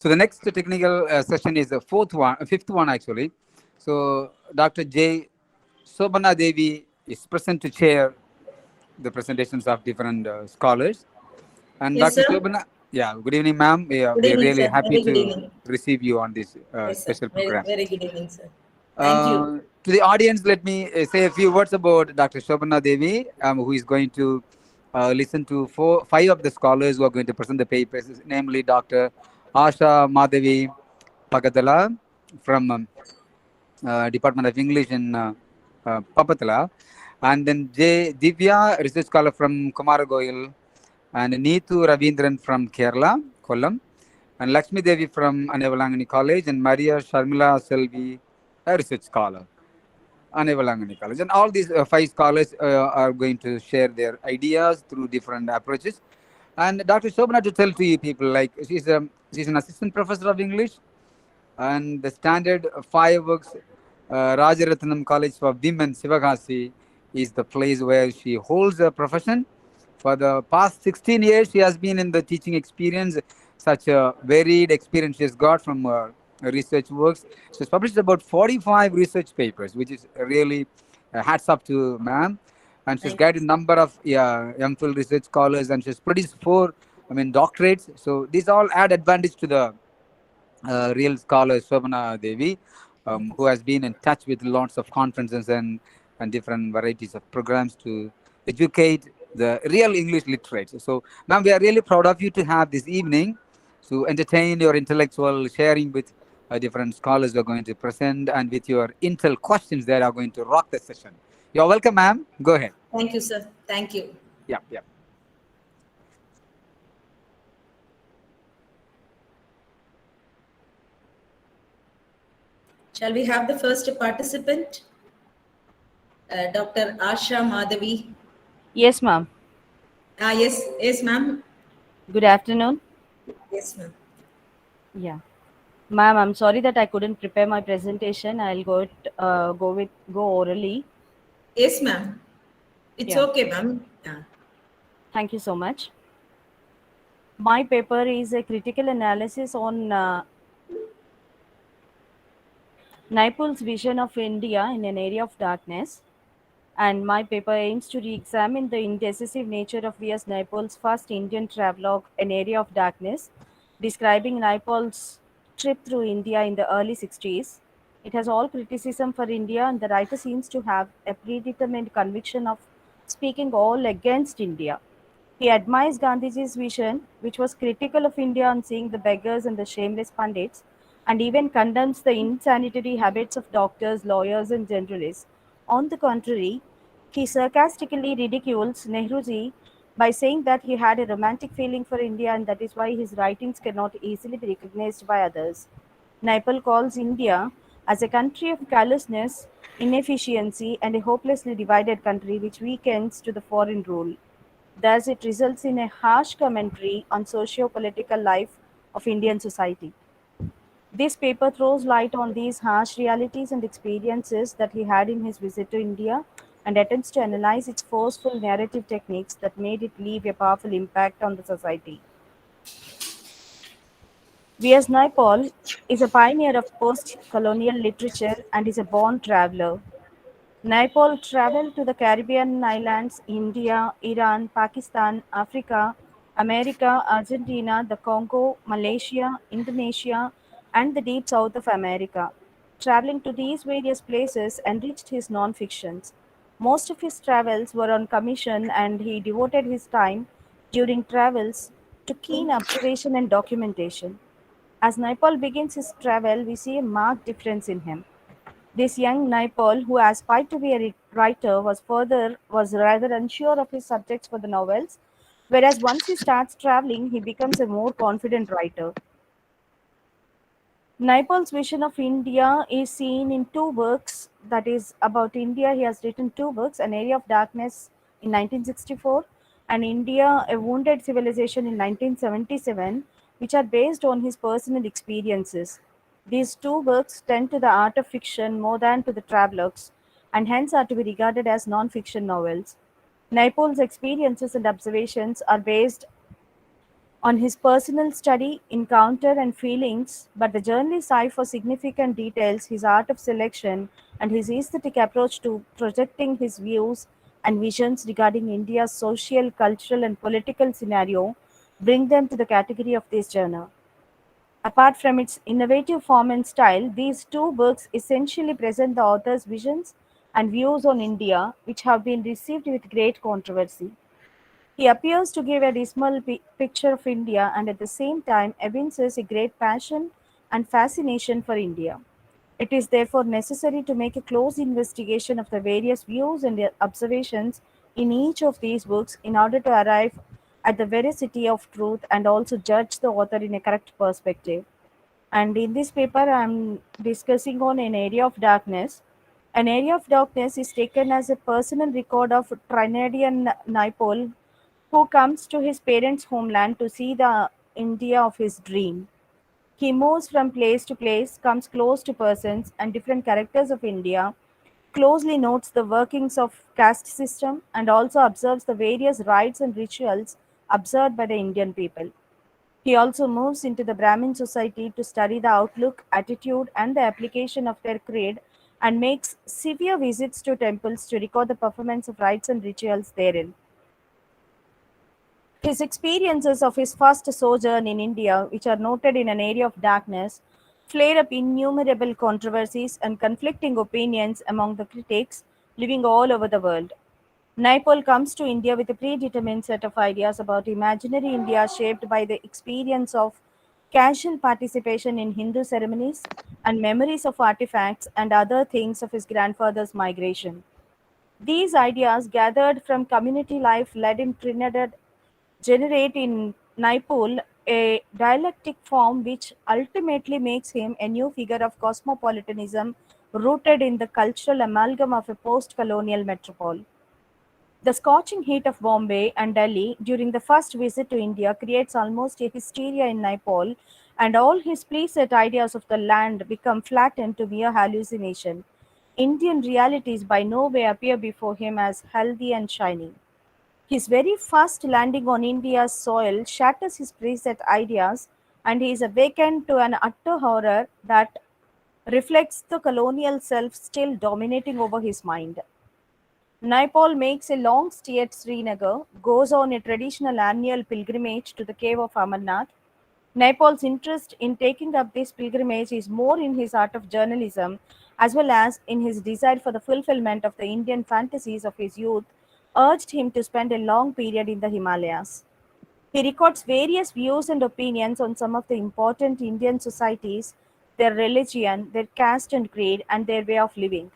So the next technical session is the fifth one actually. So Dr. J. Sobana Devi is present to chair the presentations of different scholars. And Yes, Dr. sir. Shobana, yeah, good evening, ma'am. Good We're evening, really sir. happy Very good to evening. receive you on this Yes, sir. special Very, program. very good evening, sir. Thank you. To the audience, let me say a few words about Dr. Shobana Devi, who is going to listen to five of the scholars who are going to present the papers, namely Dr. Asha Madhavi Pagatala from Department of English in Papatala, and then J. Divya, research scholar from Kumaragoil, and Neetu Ravindran from Kerala, Kollam, and Lakshmi Devi from Anevalangani College, and Maria Sharmila Selvi, a research scholar, Anevalangani College. And all these five scholars are going to share their ideas through different approaches. And Dr. Shobana, to tell to you people, like she's an assistant professor of English, and the standard fireworks Rajaratnam College for Women, Sivagasi, is the place where she holds a profession. For the past 16 years, she has been in the teaching experience, such a varied experience she has got from research works. She's published about 45 research papers, which is really hats up to ma'am. And she's Thank you, guided a sir. number of MPhil research scholars, and she's produced four, doctorates. So these all add advantage to the real scholar Shobana Devi, Thank you, who sir. has been in touch with lots of conferences and different varieties of programs to educate the real English literature. So, ma'am, we are really proud of you to have this evening to entertain your intellectual sharing with different scholars who are going to present and with your intel questions that are going to rock the session. You're welcome, ma'am. Go ahead. Thank you, sir. Thank you. Yeah, yeah. Shall we have the first participant, Dr. Asha Madhavi? Yes, ma'am. Yes, yes, ma'am. Good afternoon. Yes, ma'am. Yeah, ma'am. I'm sorry that I couldn't prepare my presentation. I'll go orally. Yes, ma'am. It's Yeah. okay, ma'am. Yeah. Thank you so much. My paper is a critical analysis on Naipul's vision of India in an area of darkness, and my paper aims to re-examine the indecisive nature of V.S. Naipaul's first Indian travelogue, An Area of Darkness, describing Naipaul's trip through India in the early 60s. It has all criticism for India, and the writer seems to have a predetermined conviction of speaking all against India. He admires Gandhiji's vision, which was critical of India on seeing the beggars and the shameless pundits, and even condemns the insanitary habits of doctors, lawyers, and generalists. On the contrary, he sarcastically ridicules Nehruji by saying that he had a romantic feeling for India and that is why his writings cannot easily be recognized by others. Naipaul calls India as a country of callousness, inefficiency, and a hopelessly divided country which weakens to the foreign rule. Thus, it results in a harsh commentary on socio-political life of Indian society. This paper throws light on these harsh realities and experiences that he had in his visit to India and attempts to analyze its forceful narrative techniques that made it leave a powerful impact on the society. V.S. Naipaul is a pioneer of post-colonial literature and is a born traveler. Naipaul traveled to the Caribbean islands, India, Iran, Pakistan, Africa, America, Argentina, the Congo, Malaysia, Indonesia, and the deep south of America. Traveling to these various places enriched his non-fictions. Most of his travels were on commission, and he devoted his time during travels to keen observation and documentation. As Naipaul begins his travel, we see a marked difference in him. This young Naipaul, who aspired to be a writer, was rather unsure of his subjects for the novels, whereas once he starts traveling, he becomes a more confident writer. Naipaul's vision of India is seen in two works. That is, about India, he has written two books: An Area of Darkness in 1964 and India, A Wounded Civilization in 1977, which are based on his personal experiences. These two works tend to the art of fiction more than to the travelogues, and hence are to be regarded as non-fiction novels. Naipaul's experiences and observations are based on his personal study, encounter, and feelings, but the journalist eye for significant details, his art of selection, and his aesthetic approach to projecting his views and visions regarding India's social, cultural, and political scenario bring them to the category of this genre. Apart from its innovative form and style, these two books essentially present the author's visions and views on India, which have been received with great controversy. He appears to give a dismal picture of India and at the same time evinces a great passion and fascination for India. It is therefore necessary to make a close investigation of the various views and their observations in each of these books in order to arrive at the veracity of truth and also judge the author in a correct perspective. And in this paper, I'm discussing on an area of darkness. An area of darkness is taken as a personal record of Trinidadian Naipaul who comes to his parents' homeland to see the India of his dream. He moves from place to place, comes close to persons and different characters of India, closely notes the workings of caste system, and also observes the various rites and rituals observed by the Indian people. He also moves into the Brahmin society to study the outlook, attitude, and the application of their creed, and makes severe visits to temples to record the performance of rites and rituals therein. His experiences of his first sojourn in India, which are noted in an area of darkness, flare up innumerable controversies and conflicting opinions among the critics living all over the world. Naipaul comes to India with a predetermined set of ideas about imaginary India shaped by the experience of casual participation in Hindu ceremonies and memories of artifacts and other things of his grandfather's migration. These ideas, gathered from community life led in Trinidad, generate in Naipaul a dialectic form which ultimately makes him a new figure of cosmopolitanism rooted in the cultural amalgam of a post colonial metropole. The scorching heat of Bombay and Delhi during the first visit to India creates almost a hysteria in Naipaul, and all his preset ideas of the land become flattened to mere hallucination. Indian realities by no way appear before him as healthy and shining. His very first landing on India's soil shatters his preset ideas, and he is awakened to an utter horror that reflects the colonial self still dominating over his mind. Naipaul makes a long stay at Srinagar, goes on a traditional annual pilgrimage to the cave of Amarnath. Naipaul's interest in taking up this pilgrimage is more in his art of journalism as well as in his desire for the fulfillment of the Indian fantasies of his youth, urged him to spend a long period in the Himalayas. He records various views and opinions on some of the important Indian societies, their religion, their caste and creed, and their way of living.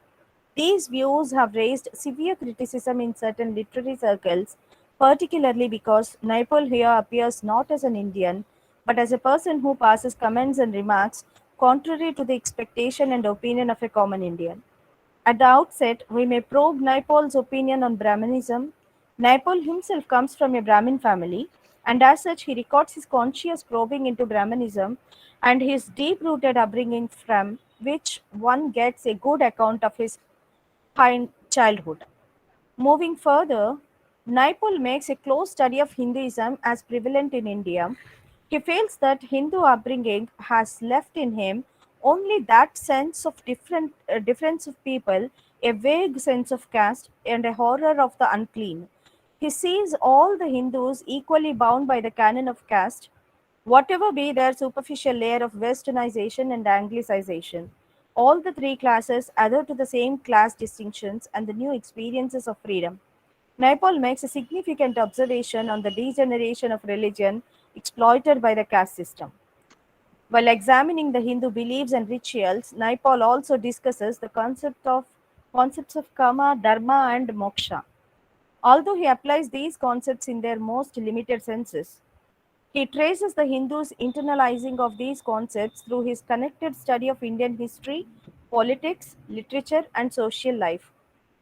These views have raised severe criticism in certain literary circles, particularly because Naipaul here appears not as an Indian, but as a person who passes comments and remarks contrary to the expectation and opinion of a common Indian. At the outset, we may probe Naipaul's opinion on Brahmanism. Naipaul himself comes from a Brahmin family, and as such, he records his conscious probing into Brahmanism and his deep rooted upbringing, from which one gets a good account of his childhood. Moving further, Naipaul makes a close study of Hinduism as prevalent in India. He feels that Hindu upbringing has left in him only that sense of difference of people, a vague sense of caste, and a horror of the unclean. He sees all the Hindus equally bound by the canon of caste, whatever be their superficial layer of westernization and anglicization. All the three classes adhere to the same class distinctions and the new experiences of freedom. Naipaul makes a significant observation on the degeneration of religion exploited by the caste system. While examining the Hindu beliefs and rituals, Naipaul also discusses the concepts of karma, dharma, and moksha. Although he applies these concepts in their most limited senses, he traces the Hindus' internalizing of these concepts through his connected study of Indian history, politics, literature, and social life.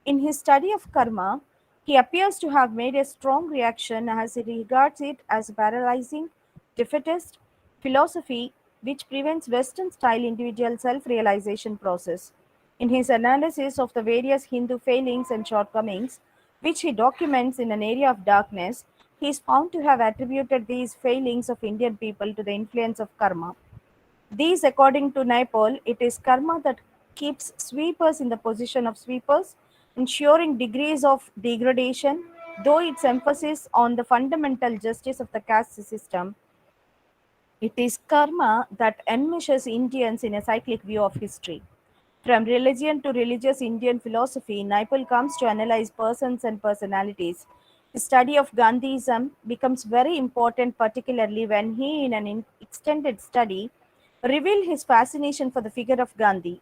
In his study of karma, he appears to have made a strong reaction as he regards it as a paralyzing, defeatist philosophy which prevents Western style individual self realization process. In his analysis of the various Hindu failings and shortcomings, which he documents in an area of darkness, He is found to have attributed these failings of Indian people to the influence of karma. These, according to Naipaul, it is karma that keeps sweepers in the position of sweepers, ensuring degrees of degradation, though its emphasis on the fundamental justice of the caste system. It is karma that enmeshes Indians in a cyclic view of history. From religion to religious Indian philosophy, Naipaul comes to analyze persons and personalities. His study of Gandhism becomes very important, particularly when he, in an extended study, revealed his fascination for the figure of Gandhi.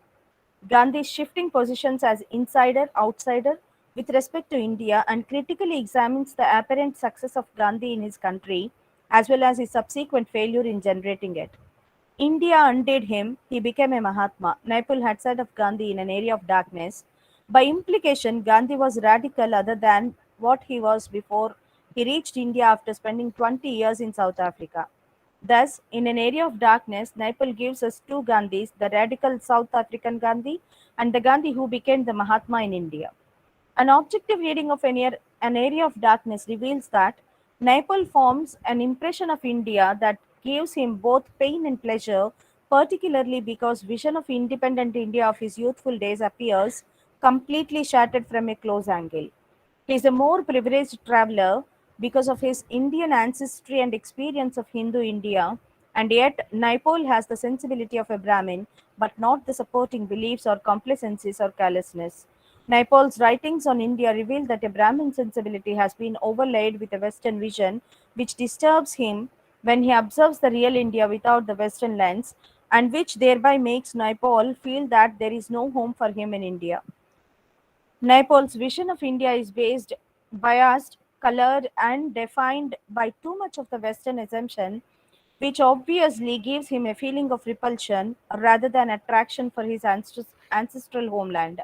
Gandhi's shifting positions as insider, outsider with respect to India, and critically examines the apparent success of Gandhi in his country as well as his subsequent failure in generating it. India undid him, he became a Mahatma. Naipaul had said of Gandhi in an area of darkness. By implication, Gandhi was radical other than what he was before he reached India after spending 20 years in South Africa. Thus, in an area of darkness, Naipaul gives us two Gandhis, the radical South African Gandhi and the Gandhi who became the Mahatma in India. An objective reading of an area of darkness reveals that Naipaul forms an impression of India that gives him both pain and pleasure, particularly because vision of independent India of his youthful days appears completely shattered from a close angle. He is a more privileged traveler because of his Indian ancestry and experience of Hindu India, and yet Naipaul has the sensibility of a Brahmin, but not the supporting beliefs or complacencies or callousness. Naipaul's writings on India reveal that a Brahmin sensibility has been overlaid with a Western vision, which disturbs him when he observes the real India without the Western lens, and which thereby makes Naipaul feel that there is no home for him in India. Naipaul's vision of India is biased, colored, and defined by too much of the Western assumption, which obviously gives him a feeling of repulsion rather than attraction for his ancestral homeland.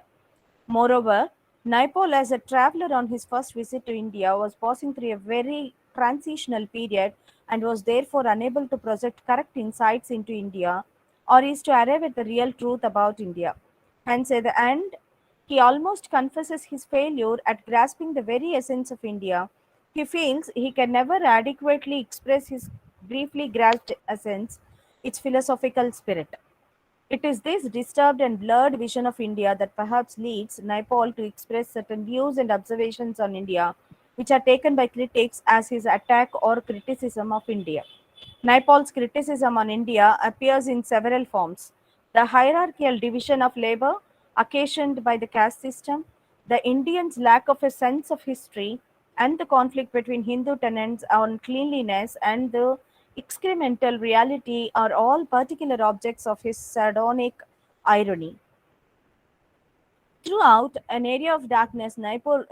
Moreover, Naipaul, as a traveler on his first visit to India, was passing through a very transitional period and was therefore unable to project correct insights into India or is to arrive at the real truth about India. Hence, at the end, he almost confesses his failure at grasping the very essence of India. He feels he can never adequately express his briefly grasped essence, its philosophical spirit. It is this disturbed and blurred vision of India that perhaps leads Naipaul to express certain views and observations on India, which are taken by critics as his attack or criticism of India. Naipaul's criticism on India appears in several forms: the hierarchical division of labor occasioned by the caste system, the Indians' lack of a sense of history, and the conflict between Hindu tenets on cleanliness and the excremental reality are all particular objects of his sardonic irony. Throughout an area of darkness, Naipaul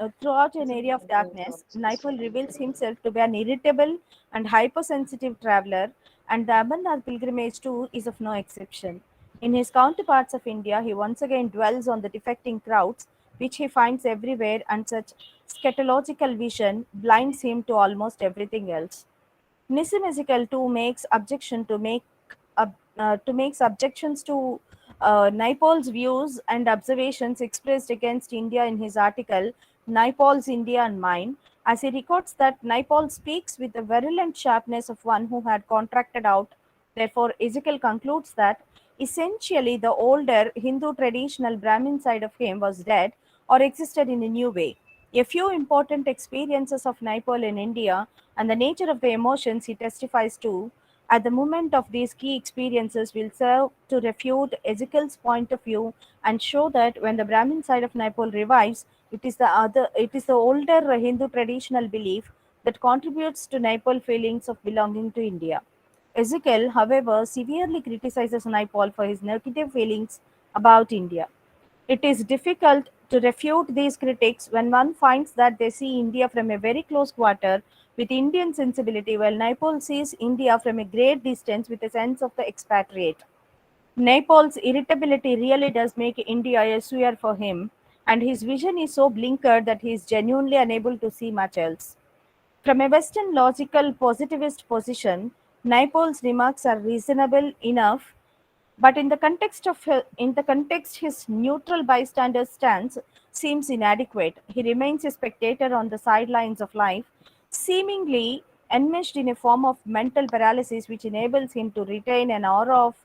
reveals himself to be an irritable and hypersensitive traveler, and the Amarnath pilgrimage too is of no exception. In his counterparts of India, he once again dwells on the defecting crowds, which he finds everywhere, and such scatological vision blinds him to almost everything else. Nissimesical too makes objection to makes objections to Naipaul's views and observations expressed against India in his article Naipaul's India and Mine, as he records that Naipaul speaks with the virulent sharpness of one who had contracted out. Therefore, Ezekiel concludes that essentially the older Hindu traditional Brahmin side of him was dead or existed in a new way. A few important experiences of Naipaul in India and the nature of the emotions he testifies to at the moment of these key experiences will serve to refute Ezekiel's point of view and show that when the Brahmin side of Naipaul revives, it is the older Hindu traditional belief that contributes to Naipaul feelings of belonging to India. Ezekiel, however, severely criticizes Naipaul for his negative feelings about India. It is difficult to refute these critics when one finds that they see India from a very close quarter with Indian sensibility, while Naipaul sees India from a great distance with a sense of the expatriate. Naipaul's irritability really does make India a sewer for him, and his vision is so blinkered that he is genuinely unable to see much else. From a Western logical positivist position, Naipaul's remarks are reasonable enough, but in the context, his neutral bystander stance seems inadequate. He remains a spectator on the sidelines of life, seemingly enmeshed in a form of mental paralysis which enables him to retain an aura of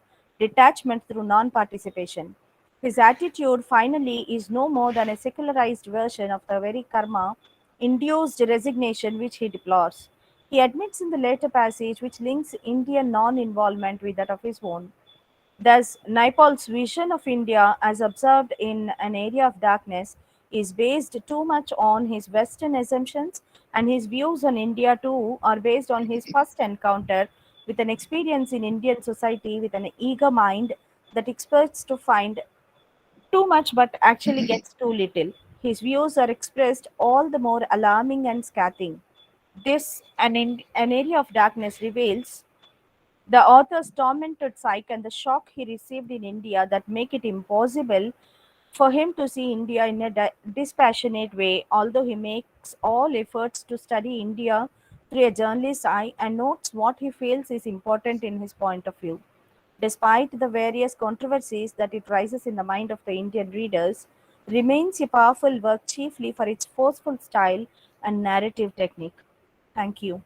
detachment through non participation. His attitude, finally, is no more than a secularized version of the very karma induced resignation which he deplores. He admits in the later passage, which links Indian non involvement with that of his own. Thus, Naipaul's vision of India as observed in an area of darkness is based too much on his Western assumptions, and his views on India too are based on his first encounter with an experience in Indian society with an eager mind that expects to find too much but actually gets too little. His views are expressed all the more alarming and scathing. This, an area of darkness, reveals the author's tormented psyche and the shock he received in India that make it impossible for him to see India in a dispassionate way, although he makes all efforts to study India through a journalist's eye and notes what he feels is important in his point of view. Despite the various controversies that it raises in the mind of the Indian readers, remains a powerful work chiefly for its forceful style and narrative technique. Thank you.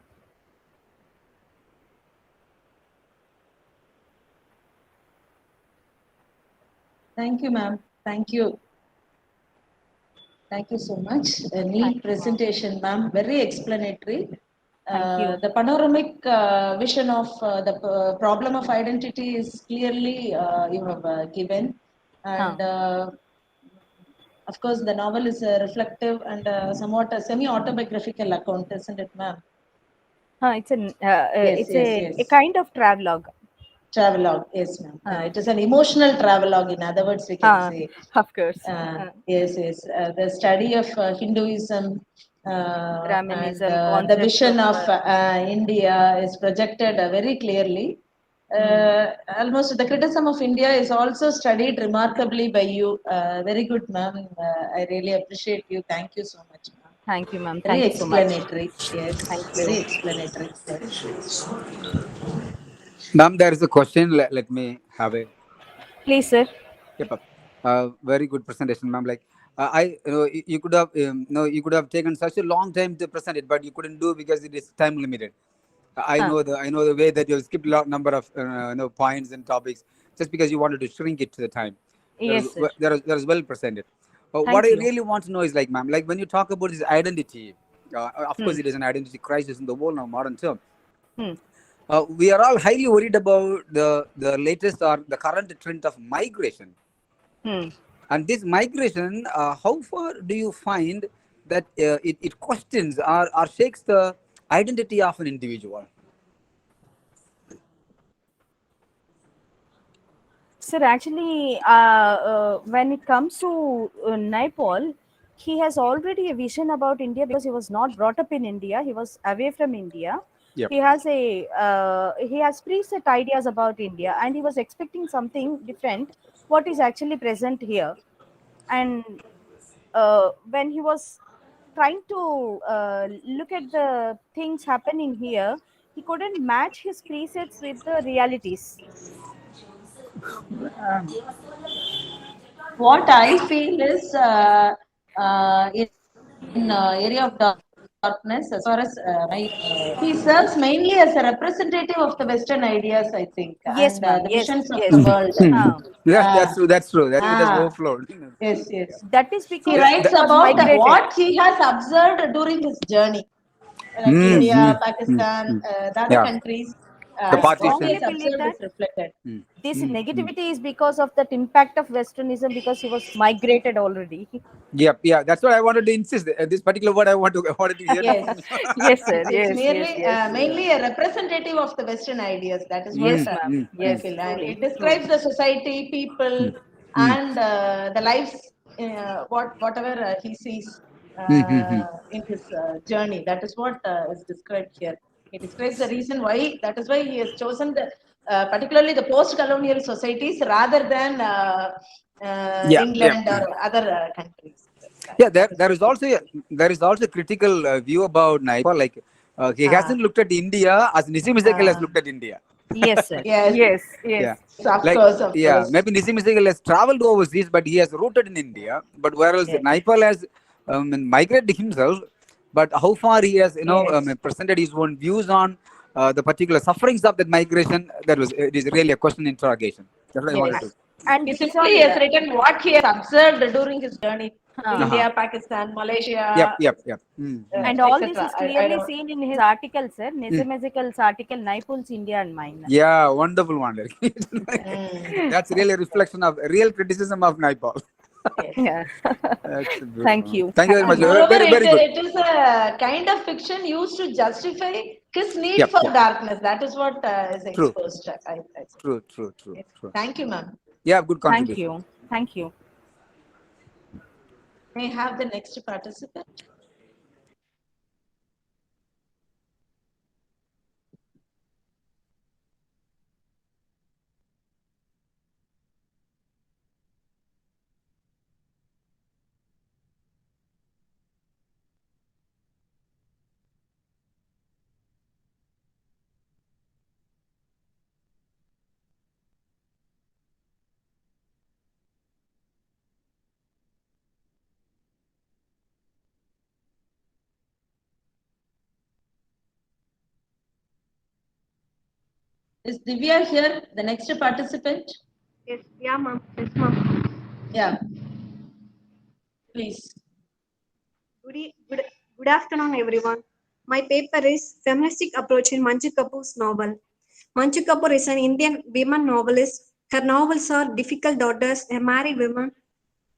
Thank you, ma'am. Thank you. Thank you so much. A Thank neat you, ma'am. presentation, ma'am. Very explanatory. Thank you. The panoramic vision of the problem of identity is clearly you have given, and of course, the novel is a reflective and somewhat a semi-autobiographical account, isn't it, ma'am? Yes, It's yes, a yes. kind of travelogue. Travelogue, yes, ma'am. It is an emotional travelogue, in other words, we can say. Of course. Yes, yes. The study of Hinduism and Brahminism, the concepts vision of of India is projected very clearly. Almost the criticism of India is also studied remarkably by you. Very good, ma'am. I really appreciate you. Thank you so much, ma'am. Thank you, ma'am. Very Thank you so much. explanatory. Yes, Thank very you. explanatory. Yes. Ma'am, there is a question. Let me have a. Please, sir. Yep. Very good presentation, ma'am. Like you could have, you could have taken such a long time to present it, but you couldn't do because it is time limited. I know the way that you skipped a lot number of points and topics just because you wanted to shrink it to the time. Yes, sir. There is well presented. What Thank I you. really want to know is like, ma'am, like when you talk about this identity, of course, Hmm. it is an identity crisis in the world now, modern term. Hmm. We are all highly worried about the latest or the current trend of migration. Hmm. And this migration, how far do you find that it questions or shakes the identity of an individual? Sir, actually, when it comes to Naipaul, he has already a vision about India because he was not brought up in India. He was away from India. Yep. He has preset ideas about India, and he was expecting something different. What is actually present here, and when he was trying to look at the things happening here, he couldn't match his presets with the realities. What I feel is in area of darkness, as far as my he serves mainly as a representative of the Western ideas, I think, Yes, and ma'am. the Yes, visions of yes. the world. Yeah, Uh, that's true. That's true. That it has ah, overflowed. yes, yes. That is He because writes he was about migrated. what he has observed during his journey, like Yes, India, Pakistan, the other Yeah, countries. the I What he strongly partition. has believe observed that is reflected. this negativity is because of that impact of Westernism because he was migrated already. Yep, yeah, that's what I wanted to insist. This particular word I wanted to hear Yes, from you. Yes, sir. it's Yes, yes, merely yes. mainly a representative of the Western ideas. That is what Yes, ma'am. I Yes, feel, and truly, it truly. describes the society, people, and the lives. Whatever he sees in his journey. That is what is described here. He describes the reason why. That is why he has chosen the particularly the post-colonial societies rather than Yeah, yeah. England or other countries. Yeah, That is there what is also there is also a critical view about Naipaul. Like he uh, hasn't looked at India as Nissim Ezekiel has uh, looked at India. Yes, sir. yes. Yes, yes. Yeah, Of like course, of yeah, course. maybe Nissim Ezekiel has traveled overseas, but he has rooted in India. But whereas Yes. Naipaul has migrated himself, but how far he has, Yes. presented his own views on the particular sufferings of that migration, it is really a question interrogation. That's what I wanted Yes. to. And He this is simply all. has written what he has observed during his journey to Uh, India, Pakistan, Yep, Malaysia, yep, yep. Mm. and all this etc. is I clearly don't. seen in his article, sir, Nizamazical's article, Naipul's India and Mine. Yeah, wonderful one. Mm, That's really a reflection of real criticism of Naipaul. yes. Yeah. That's beautiful. Thank you. Thank you very much. And moreover, Very, very good. it is a kind of fiction used to justify his need Yep, for yep. darkness. That is what is True. exposed. I think. True, true, true, Yes. true. Thank you, ma'am. Yeah, good Thank contribution. you. Thank you. May I have the next participant? Is Divya here? The next participant? Yes, yeah, ma'am. Yes, ma'am. Yeah. Please. Good afternoon, everyone. My paper is Feministic Approach in Manju Kapoor's novel. Manju Kapoor is an Indian women novelist. Her novels are Difficult Daughters, A Married Woman,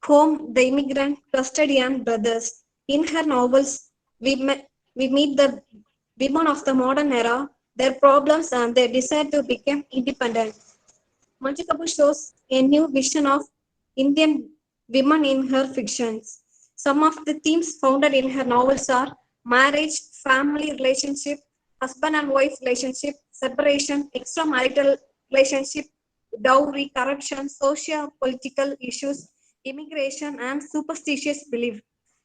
Home, The Immigrant, Custodian, Brothers. In her novels, we meet the women of the modern era, their problems, and their desire to become independent. Manju Kapoor shows a new vision of Indian women in her fictions. Some of the themes found in her novels are marriage, family relationship, husband and wife relationship, separation, extramarital relationship, dowry, corruption, social political issues, immigration, and superstitious belief.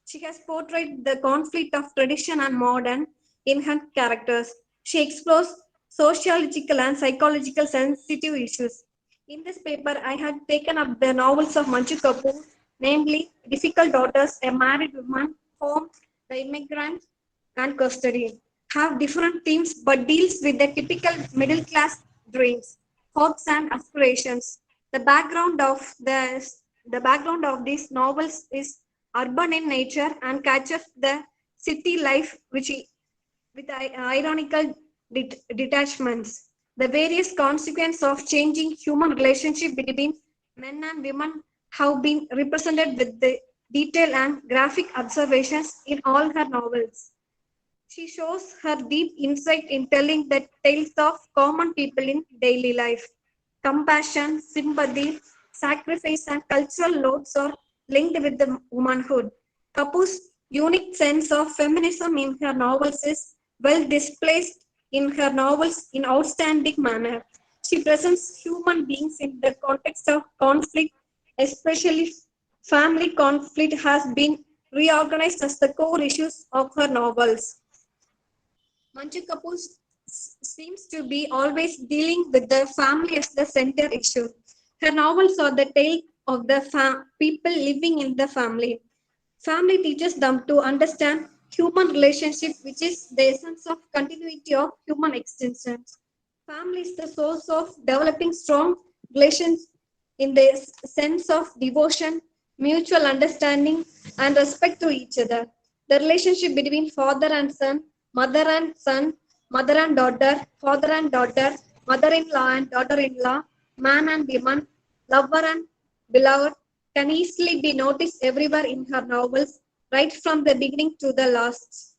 She has portrayed the conflict of tradition and modern in her characters. She explores sociological and psychological sensitive issues. In this paper, I had taken up the novels of Manju Kapoor, namely Difficult Daughters, A Married Woman, Home, The Immigrant, and Custody. Have different themes but deals with the typical middle class dreams, hopes, and aspirations. The background of these novels is urban in nature and catches the city life with ironical detachments. The various consequences of changing human relationship between men and women have been represented with the detailed and graphic observations in all her novels. She shows her deep insight in telling the tales of common people in daily life. Compassion, sympathy, sacrifice, and cultural loads are linked with the womanhood. Kapoor's unique sense of feminism in her novels is well displayed in her novels in outstanding manner. She presents human beings in the context of conflict, especially family conflict has been reorganized as the core issues of her novels. Manju Kapoor seems to be always dealing with the family as the center issue. Her novels are the tale of the people living in the family. Family teaches them to understand human relationship, which is the essence of continuity of human existence. Family is the source of developing strong relations in the sense of devotion, mutual understanding, and respect to each other. The relationship between father and son, mother and daughter, father and daughter, mother-in-law and daughter-in-law, man and woman, lover and beloved can easily be noticed everywhere in her novels, right from the beginning to the last.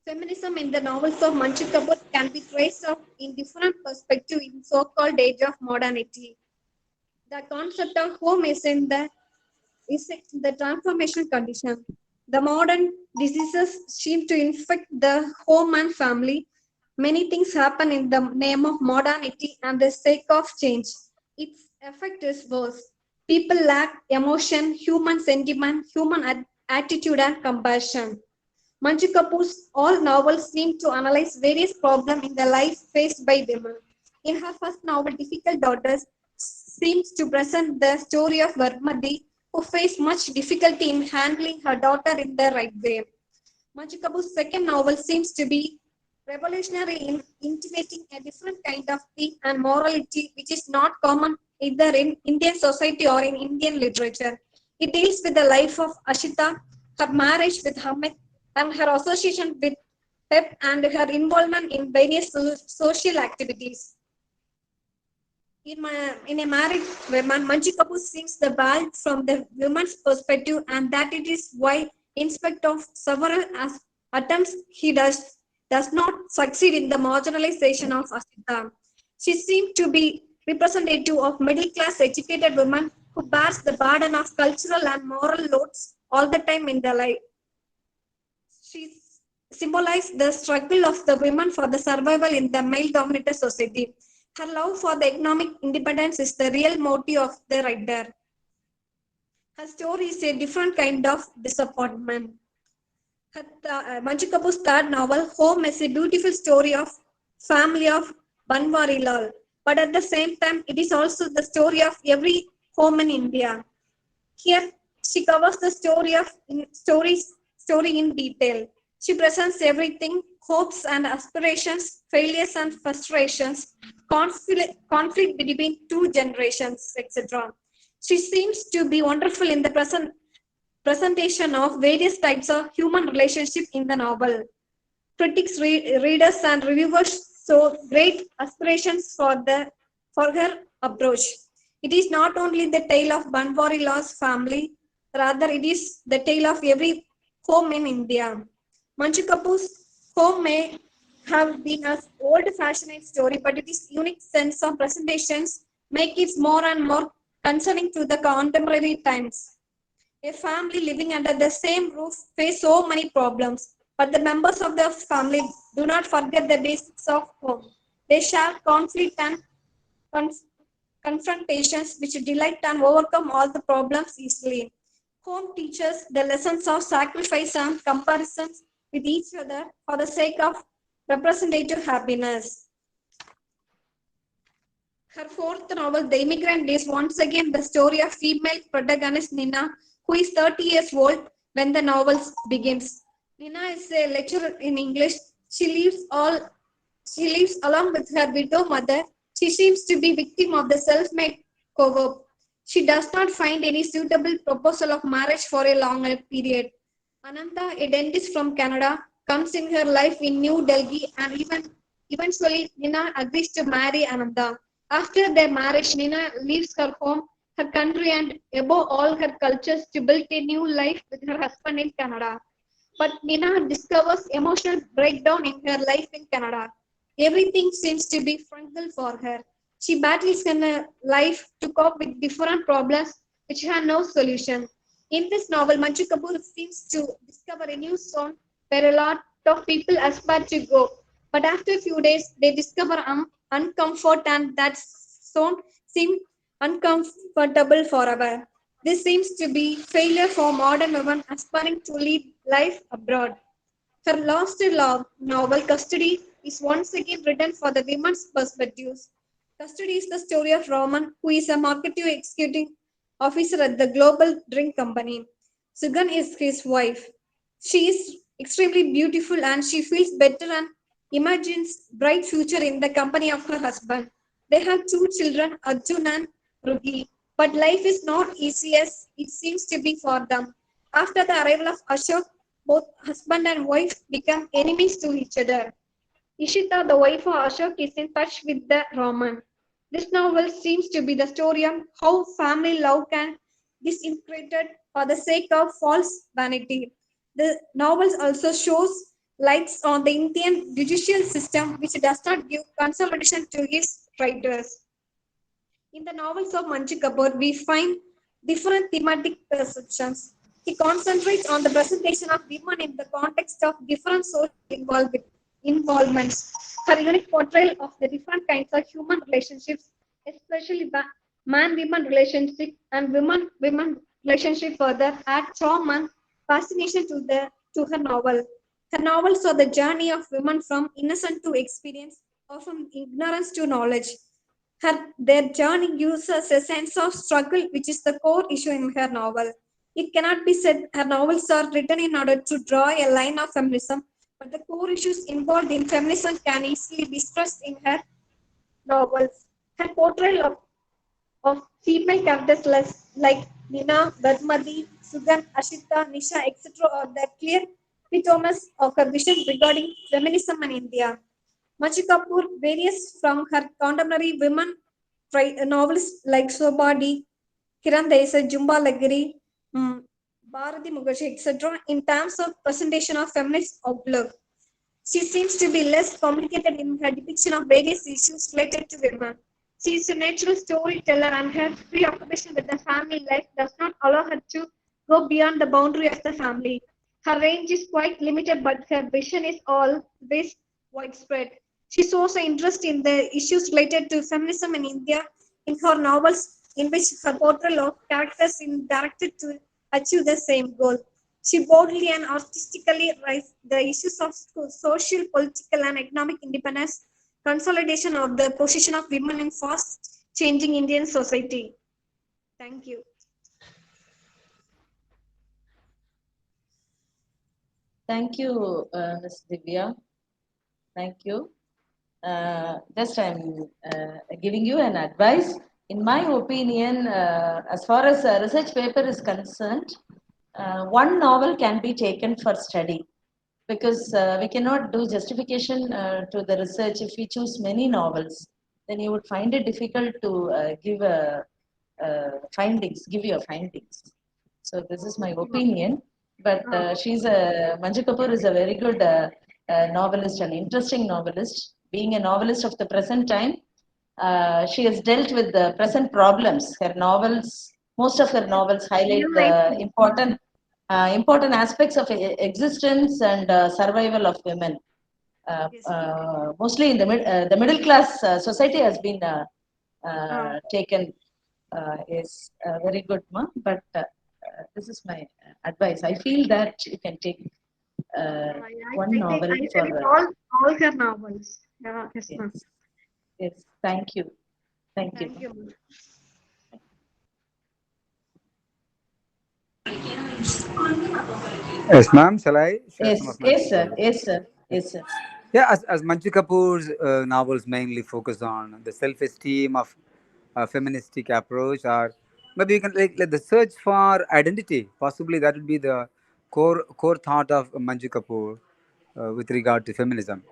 Feminism in the novels of Manju Kapoor can be traced out in different perspectives in so-called age of modernity. The concept of home is in the transformation condition. The modern diseases seem to infect the home and family. Many things happen in the name of modernity and the sake of change. Its effect is worse. People lack emotion, human sentiment, human attitude, and compassion. Manju Kapoor's all novels seem to analyze various problems in the life faced by women. In her first novel, Difficult Daughters, seems to present the story of Varmadi, who faced much difficulty in handling her daughter in the right way. Manchu second novel seems to be revolutionary in intimating a different kind of theme and morality which is not common either in Indian society or in Indian literature. It deals with the life of Ashita, her marriage with Hamid, and her association with Pep and her involvement in various social activities. In a married woman, Manju Kapoor sees the world from the woman's perspective, and that it is why, in spite of several attempts, he does not succeed in the marginalization of Asita. She seems to be representative of middle-class educated women who bears the burden of cultural and moral loads all the time in their life. She symbolized the struggle of the women for the survival in the male-dominated society. Her love for the economic independence is the real motive of the writer. Her story is a different kind of disappointment. Manju Kapoor's third novel, Home, is a beautiful story of family of Banwari Lal. But at the same time, it is also the story of every home in India. Here, she covers the story in detail. She presents everything: hopes and aspirations, failures and frustrations, conflict between two generations, etc. She seems to be wonderful in the presentation of various types of human relationship in the novel. Critics, readers, and reviewers show great aspirations for her approach. It is not only the tale of Banwari Law's family, rather it is the tale of every home in India. Manju Kapoor's home may have been an old-fashioned story, but its unique sense of presentations make it more and more concerning to the contemporary times. A family living under the same roof face so many problems, but the members of the family do not forget the basics of home. They share conflict and confrontations which delight and overcome all the problems easily. Home teaches the lessons of sacrifice and comparisons with each other for the sake of representative happiness. Her fourth novel, The Immigrant, is once again the story of female protagonist Nina, who is 30 years old when the novel begins. Nina is a lecturer in English. She lives along with her widow mother. She seems to be victim of the self-made co-op. She does not find any suitable proposal of marriage for a longer period. Ananta, a dentist from Canada, comes in her life in New Delhi, and eventually Nina agrees to marry Ananda. After their marriage, Nina leaves her home, her country, and above all her cultures to build a new life with her husband in Canada. But Nina discovers emotional breakdown in her life in Canada. Everything seems to be fragile for her. She battles in her life to cope with different problems which have no solution. In this novel, Manju Kapoor seems to discover a new zone where a lot of people aspire to go. But after a few days, they discover uncomfort, and that zone seems uncomfortable forever. This seems to be failure for modern women aspiring to lead life abroad. Her last novel, Custody, is once again written for the women's perspectives. Custody is the story of Roman, who is a marketing executive officer at the global drink company. Sugan is his wife. She is extremely beautiful and she feels better and imagines bright future in the company of her husband. They have two children, Arjun and Rugi. But life is not easy as it seems to be for them. After the arrival of Ashok, both husband and wife become enemies to each other. Ishita, the wife of Ashok, is in touch with the Roman. This novel seems to be the story of how family love can disintegrate for the sake of false vanity. The novel also shows lights on the Indian judicial system, which does not give consolidation to its writers. In the novels of Manju Kapoor, we find different thematic perceptions. He concentrates on the presentation of women in the context of different social involvements. Her unique portrayal of the different kinds of human relationships, especially man-woman relationship and woman-woman relationship, further add charm and fascination to her novel. Her novels are the journey of women from innocent to experience or from ignorance to knowledge. Their journey gives us a sense of struggle, which is the core issue in her novel. It cannot be said her novels are written in order to draw a line of feminism, but the core issues involved in feminism can easily be stressed in her novels. Her portrayal of female characters like Nina, Badmati, Sugan, Ashita, Nisha, etc. are the clear epitomes of her vision regarding feminism in India. Machi Kapoor varies from her contemporary women novelists like Sobadi, Kiran Desai, Jumba Lagiri, Bharati Mukerjee, etc. in terms of presentation of feminist outlook. She seems to be less complicated in her depiction of various issues related to women. She is a natural storyteller and her preoccupation with the family life does not allow her to go beyond the boundary of the family. Her range is quite limited, but her vision is always widespread. She shows an interest in the issues related to feminism in India in her novels, in which her portrayal of characters is directed to achieve the same goal. She boldly and artistically raised the issues of social, political, and economic independence, consolidation of the position of women in fast changing Indian society. Thank you. Thank you, Ms. Divya. Thank you. Just I'm giving you an advice. In my opinion, as far as a research paper is concerned, one novel can be taken for study, because we cannot do justification to the research if we choose many novels. Then you would find it difficult to give your findings. So this is my opinion. But Manju Kapoor is a very good novelist, an interesting novelist. Being a novelist of the present time, she has dealt with the present problems. Her novels, most of her novels highlight the important aspects of existence and survival of women. Mostly in the middle class society has been taken is very good, ma. But this is my advice. I feel that you can take one novel for all her novels. Yeah, yes, ma'am. yes. Yes, thank you. Thank you. Thank you, ma'am. Yes, ma'am. Shall I share Yes, some of my yes, sir. thoughts? Yes, sir. Yes, sir. Yeah, as Manju Kapoor's novels mainly focus on the self-esteem of a feministic approach, or maybe you can like the search for identity. Possibly that would be the core thought of Manju Kapoor with regard to feminism.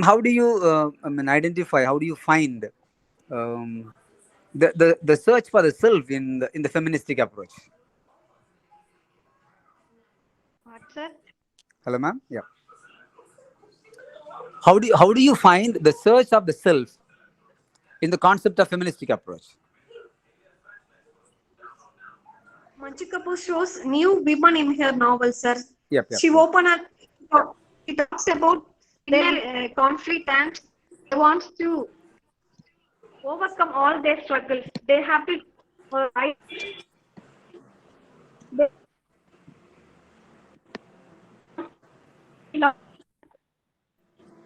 How do you identify? How do you find um, the search for the self in the feministic approach? What's that? Hello, ma'am. Yeah. How do you find the search of the self in the concept of feministic approach? Manju Kapoor shows new women in her novels, sir. Yep, yep, She yep. open up. She talks about their conflict and they want to overcome all their struggles. They have to write their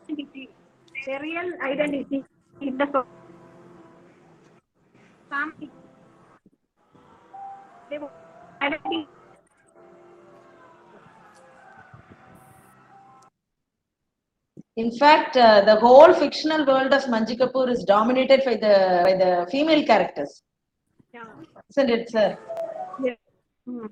identity, their real identity in the family. They want identity. In fact, the whole fictional world of Manju Kapoor is dominated by the female characters, Yeah. isn't it, sir? Yeah. Hmm.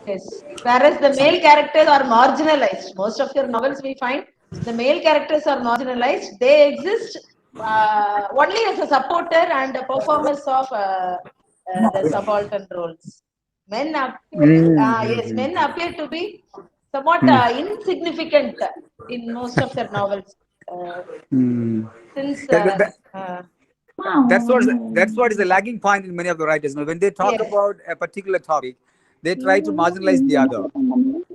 Yes. Whereas the male characters are marginalized. Most of your novels we find the male characters are marginalized. They exist only as a supporter and a performance of the subaltern roles. Men appear to be somewhat insignificant in most of their novels. Since Yeah, that's what is the lagging point in many of the writers. When they talk yes, about a particular topic, they try to marginalize the other,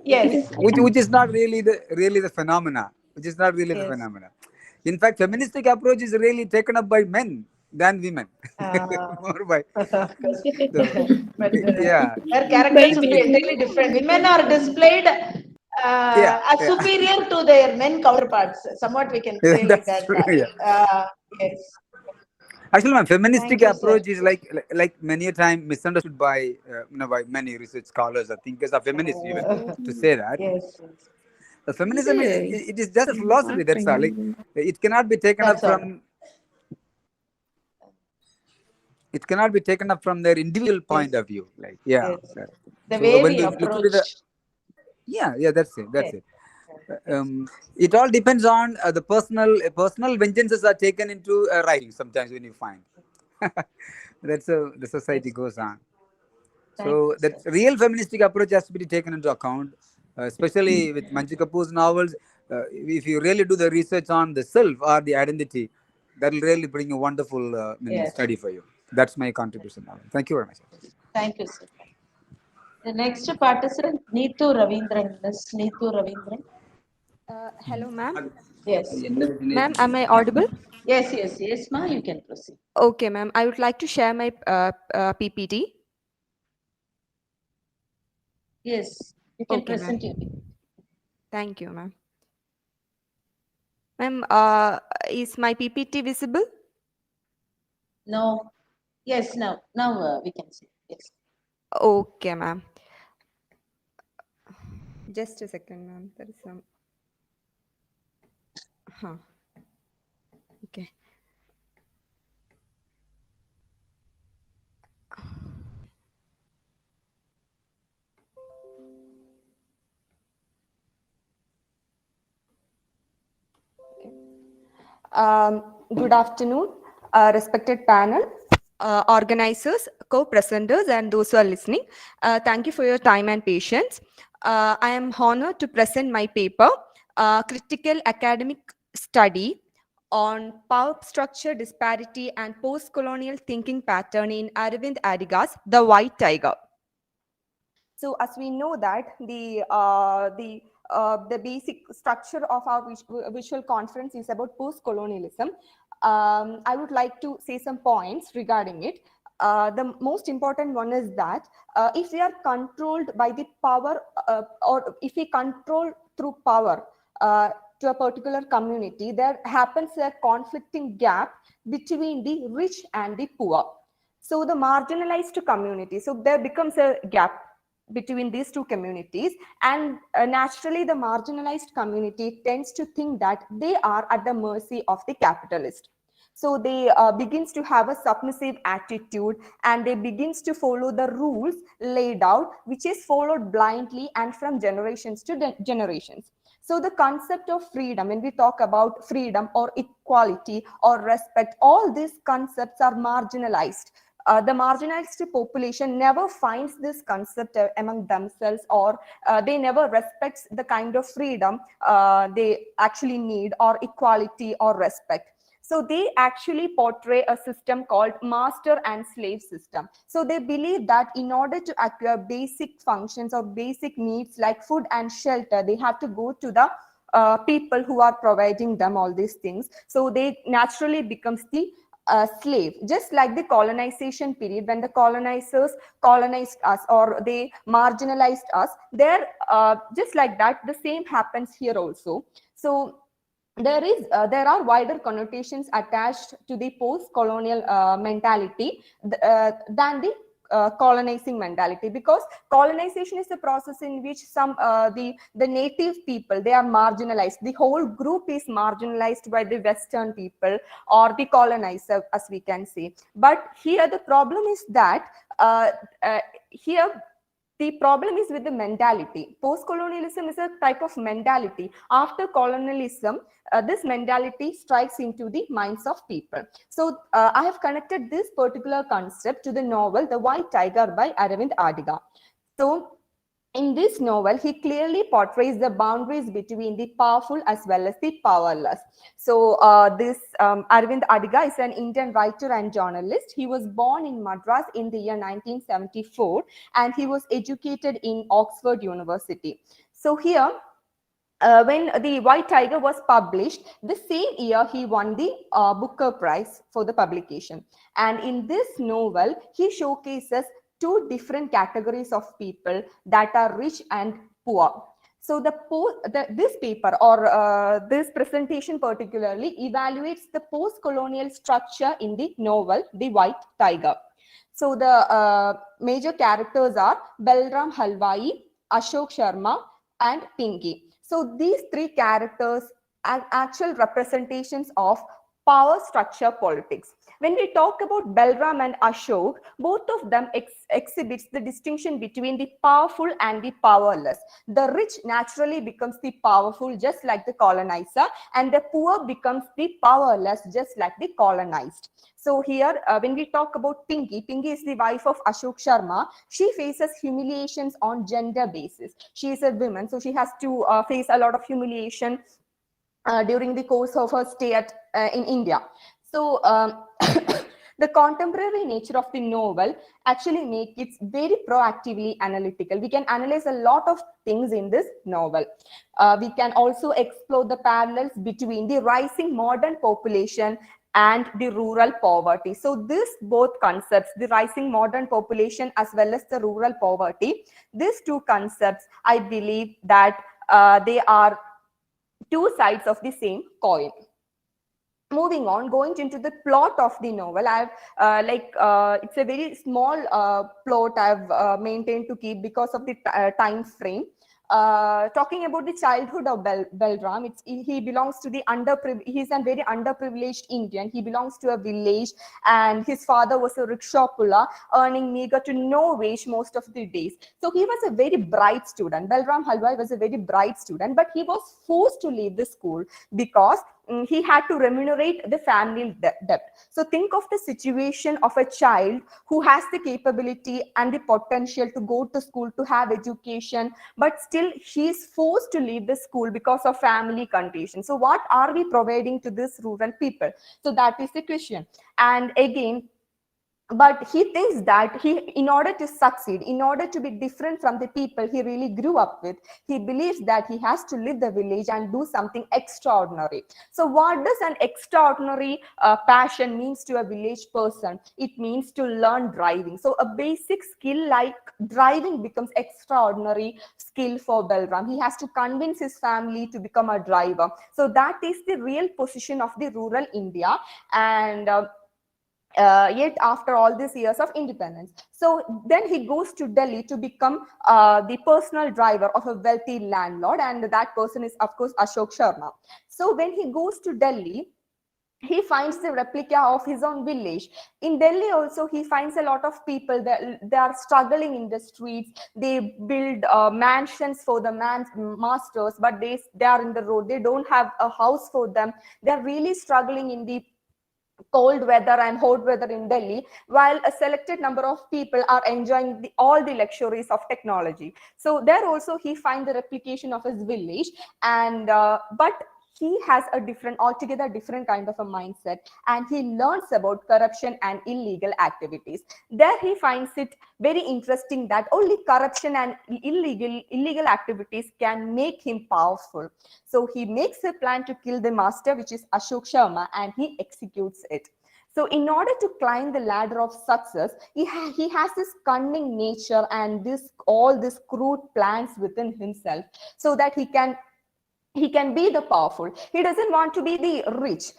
yes, which is not really the phenomena. Which is not really the yes. phenomena. In fact, feministic approach is really taken up by men than women. More by But yeah, their characters will be entirely different. Women are displayed yeah, as yeah. superior to their men counterparts. Somewhat we can say like That's that. true. Yeah. Yes. Actually, my feministic Thank you, sir. approach is like many a time misunderstood by by many research scholars or thinkers or feminists even to say that. Yes, yes. The feminism it is just a philosophy. That's all. Like, it cannot be taken up That's all. from. It cannot be taken up from their individual point Yes, of view. Like, yeah. yes. The So way when we we look into the, approach. yeah, that's it. That's Yes, it. yes. It all depends on the personal vengeances are taken into writing. Sometimes when you find that's how the society Yes. goes on. Thank So you, that sir. real feministic approach has to be taken into account, especially with Manju Kapoor's novels. If you really do the research on the self or the identity, that will really bring a wonderful Yes. study for you. That's my contribution. Thank you very much. Thank you, sir. The next participant, Neetu Ravindran. Miss Neetu Ravindran. Hello, ma'am. Yes. Ma'am, am I audible? Yes, yes, yes, ma. You can proceed. Okay, ma'am. I would like to share my PPT. Yes, you can Okay, ma'am. present your. Thank you, ma'am. Ma'am, is my PPT visible? No. Yes, now we can see. Yes. Okay, ma'am. Just a second, ma'am. There is some. Huh. Okay. Good afternoon, respected panel, organizers, co-presenters, and those who are listening. Thank you for your time and patience. I am honored to present my paper, Critical Academic Study on Power Structure Disparity and Post-Colonial Thinking Pattern in Aravind Ardiga's The White Tiger. So as we know that the basic structure of our visual conference is about post-colonialism. I would like to say some points regarding it. The most important one is that if we are controlled by the power or if we control through power to a particular community, there happens a conflicting gap between the rich and the poor. So the marginalized community, so there becomes a gap between these two communities, and naturally the marginalized community tends to think that they are at the mercy of the capitalist. So they begins to have a submissive attitude, and they begins to follow the rules laid out, which is followed blindly and from generations to generations. So the concept of freedom, when we talk about freedom or equality or respect, all these concepts are marginalized. The marginalized population never finds this concept among themselves, or they never respects the kind of freedom they actually need, or equality or respect. So they actually portray a system called master and slave system. So they believe that in order to acquire basic functions or basic needs like food and shelter, they have to go to the people who are providing them all these things. So they naturally becomes the slave, just like the colonization period when the colonizers colonized us or they marginalized us. There, just like that, the same happens here also. So there are wider connotations attached to the post-colonial mentality than the colonizing mentality, because colonization is the process in which the native people, they are marginalized. The whole group is marginalized by the Western people or the colonizer, as we can say. But here the problem is that here the problem is with the mentality. Post-colonialism is a type of mentality. After colonialism, this mentality strikes into the minds of people. So I have connected this particular concept to the novel The White Tiger by Aravind Ardiga. So in this novel, he clearly portrays the boundaries between the powerful as well as the powerless. So this Aravind Ardiga is an Indian writer and journalist. He was born in Madras in the year 1974, and he was educated in Oxford University. So here, when The White Tiger was published, the same year he won the Booker Prize for the publication. And in this novel, he showcases two different categories of people, that are rich and poor. So this paper or this presentation particularly evaluates the post-colonial structure in the novel The White Tiger. So the major characters are Balram Halwai, Ashok Sharma, and Pinky. So these three characters are actual representations of power structure politics. When we talk about Balram and Ashok, both of them exhibits the distinction between the powerful and the powerless. The rich naturally becomes the powerful, just like the colonizer, and the poor becomes the powerless, just like the colonized. So here, when we talk about Pinky, Pinky is the wife of Ashok Sharma. She faces humiliations on gender basis. She is a woman, so she has to face a lot of humiliation during the course of her stay in India. So the contemporary nature of the novel actually makes it very proactively analytical. We can analyze a lot of things in this novel. We can also explore the parallels between the rising modern population and the rural poverty. So this both concepts, the rising modern population as well as the rural poverty, these two concepts, I believe that they are two sides of the same coin. Moving on, going into the plot of the novel, I've it's a very small plot I've maintained to keep because of the time frame. Talking about the childhood of Balram, he belongs to the he's a very underprivileged Indian. He belongs to a village, and his father was a rickshaw puller, earning meager to no wage most of the days. So he was a very bright student. Balram Halwai was a very bright student, but he was forced to leave the school because he had to remunerate the family debt. So think of the situation of a child who has the capability and the potential to go to school, to have education, but still he is forced to leave the school because of family conditions. So what are we providing to this rural people? So that is the question. And again, but he thinks that in order to succeed, in order to be different from the people he really grew up with, he believes that he has to leave the village and do something extraordinary. So what does an extraordinary passion means to a village person? It means to learn driving. So a basic skill like driving becomes extraordinary skill for Balram. He has to convince his family to become a driver. So that is the real position of the rural India. And yet after all these years of independence. So then he goes to Delhi to become the personal driver of a wealthy landlord, and that person is of course Ashok Sharma. So when he goes to Delhi, he finds the replica of his own village. In Delhi also, he finds a lot of people that they are struggling in the streets. They build mansions for the masters, but they are in the road. They don't have a house for them. They are really struggling in the cold weather and hot weather in Delhi, while a selected number of people are enjoying all the luxuries of technology. So there also he finds the replication of his village, and but he has a altogether different kind of a mindset, and he learns about corruption and illegal activities. There he finds it very interesting that only corruption and illegal activities can make him powerful. So he makes a plan to kill the master, which is Ashok Sharma, and he executes it. So in order to climb the ladder of success, he has this cunning nature and all these crude plans within himself, so that he can be the powerful. He doesn't want to be the rich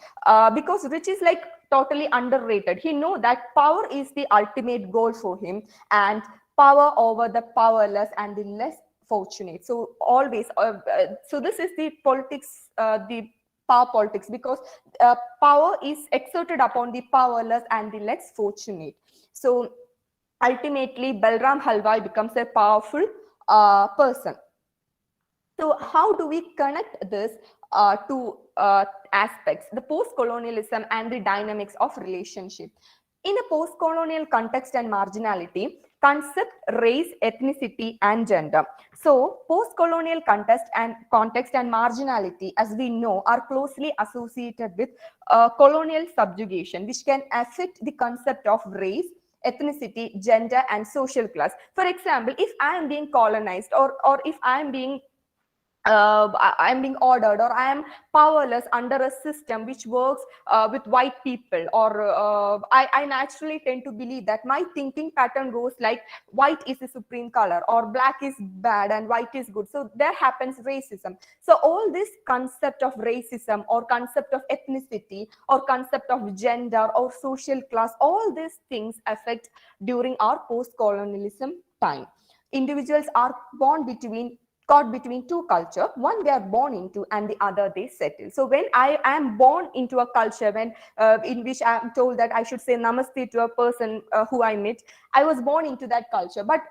because rich is like totally underrated. He knows that power is the ultimate goal for him, and power over the powerless and the less fortunate. So always, so this is the politics, the power politics, because power is exerted upon the powerless and the less fortunate. So ultimately, Balram Halwai becomes a powerful person. So how do we connect this to aspects, the post-colonialism and the dynamics of relationship? In a post-colonial context and marginality, concept, race, ethnicity, and gender. So post-colonial context and marginality, as we know, are closely associated with colonial subjugation, which can affect the concept of race, ethnicity, gender, and social class. For example, if I am being colonized, or if I am being I'm being ordered, or I am powerless under a system which works with white people, or I naturally tend to believe that my thinking pattern goes like white is the supreme color, or black is bad and white is good. So there happens racism. So all this concept of racism, or concept of ethnicity, or concept of gender, or social class, all these things affect during our post-colonialism time. Individuals are born between caught between two culture, one they are born into and the other they settle. So when I am born into a culture when in which I am told that I should say namaste to a person who I meet, I was born into that culture. But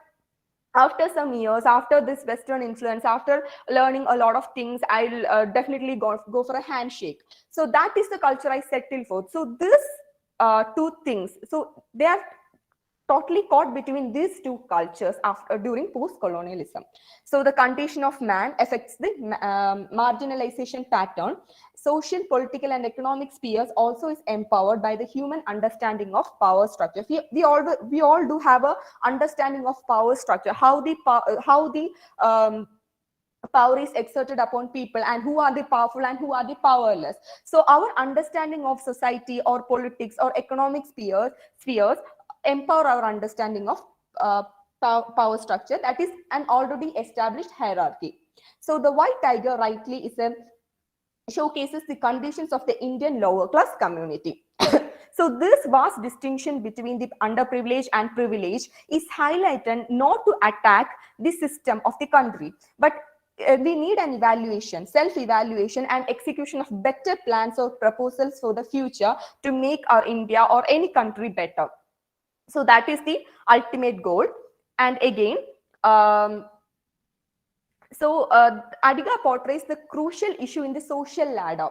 after some years, after this western influence, after learning a lot of things, I'll definitely go for a handshake. So that is the culture I settle for. So this two things, so they are totally caught between these two cultures after during post-colonialism. So the condition of man affects the marginalization pattern. Social, political, and economic spheres also is empowered by the human understanding of power structure. We all do have a understanding of power structure, how the power is exerted upon people, and who are the powerful and who are the powerless. So our understanding of society or politics or economic spheres empower our understanding of power structure, that is an already established hierarchy. So the white tiger rightly is a showcases the conditions of the Indian lower class community. So this vast distinction between the underprivileged and privileged is highlighted not to attack the system of the country, but we need an evaluation, self-evaluation, and execution of better plans or proposals for the future to make our India or any country better. So that is the ultimate goal. And again, Ardiga portrays the crucial issue in the social ladder.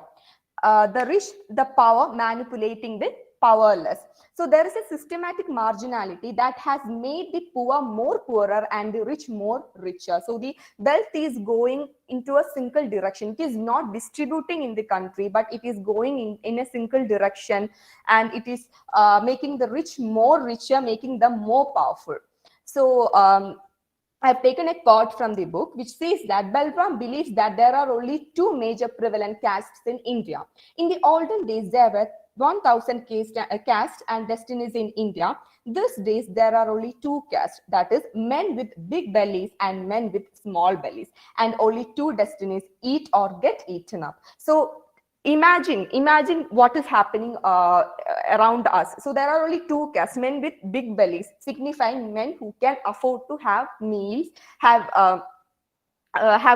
The rich, the power manipulating the powerless. So there is a systematic marginality that has made the poor more poorer and the rich more richer. So the wealth is going into a single direction. It is not distributing in the country, but it is going in a single direction, and it is making the rich more richer, making them more powerful. So I've taken a quote from the book which says that Balram believes that there are only two major prevalent castes in India. In the olden days, there were 1,000 castes and destinies in India. These days, there are only two castes, that is, men with big bellies and men with small bellies, and only two destinies: eat or get eaten up. So imagine what is happening around us. So there are only two castes: men with big bellies, signifying men who can afford to have meals, have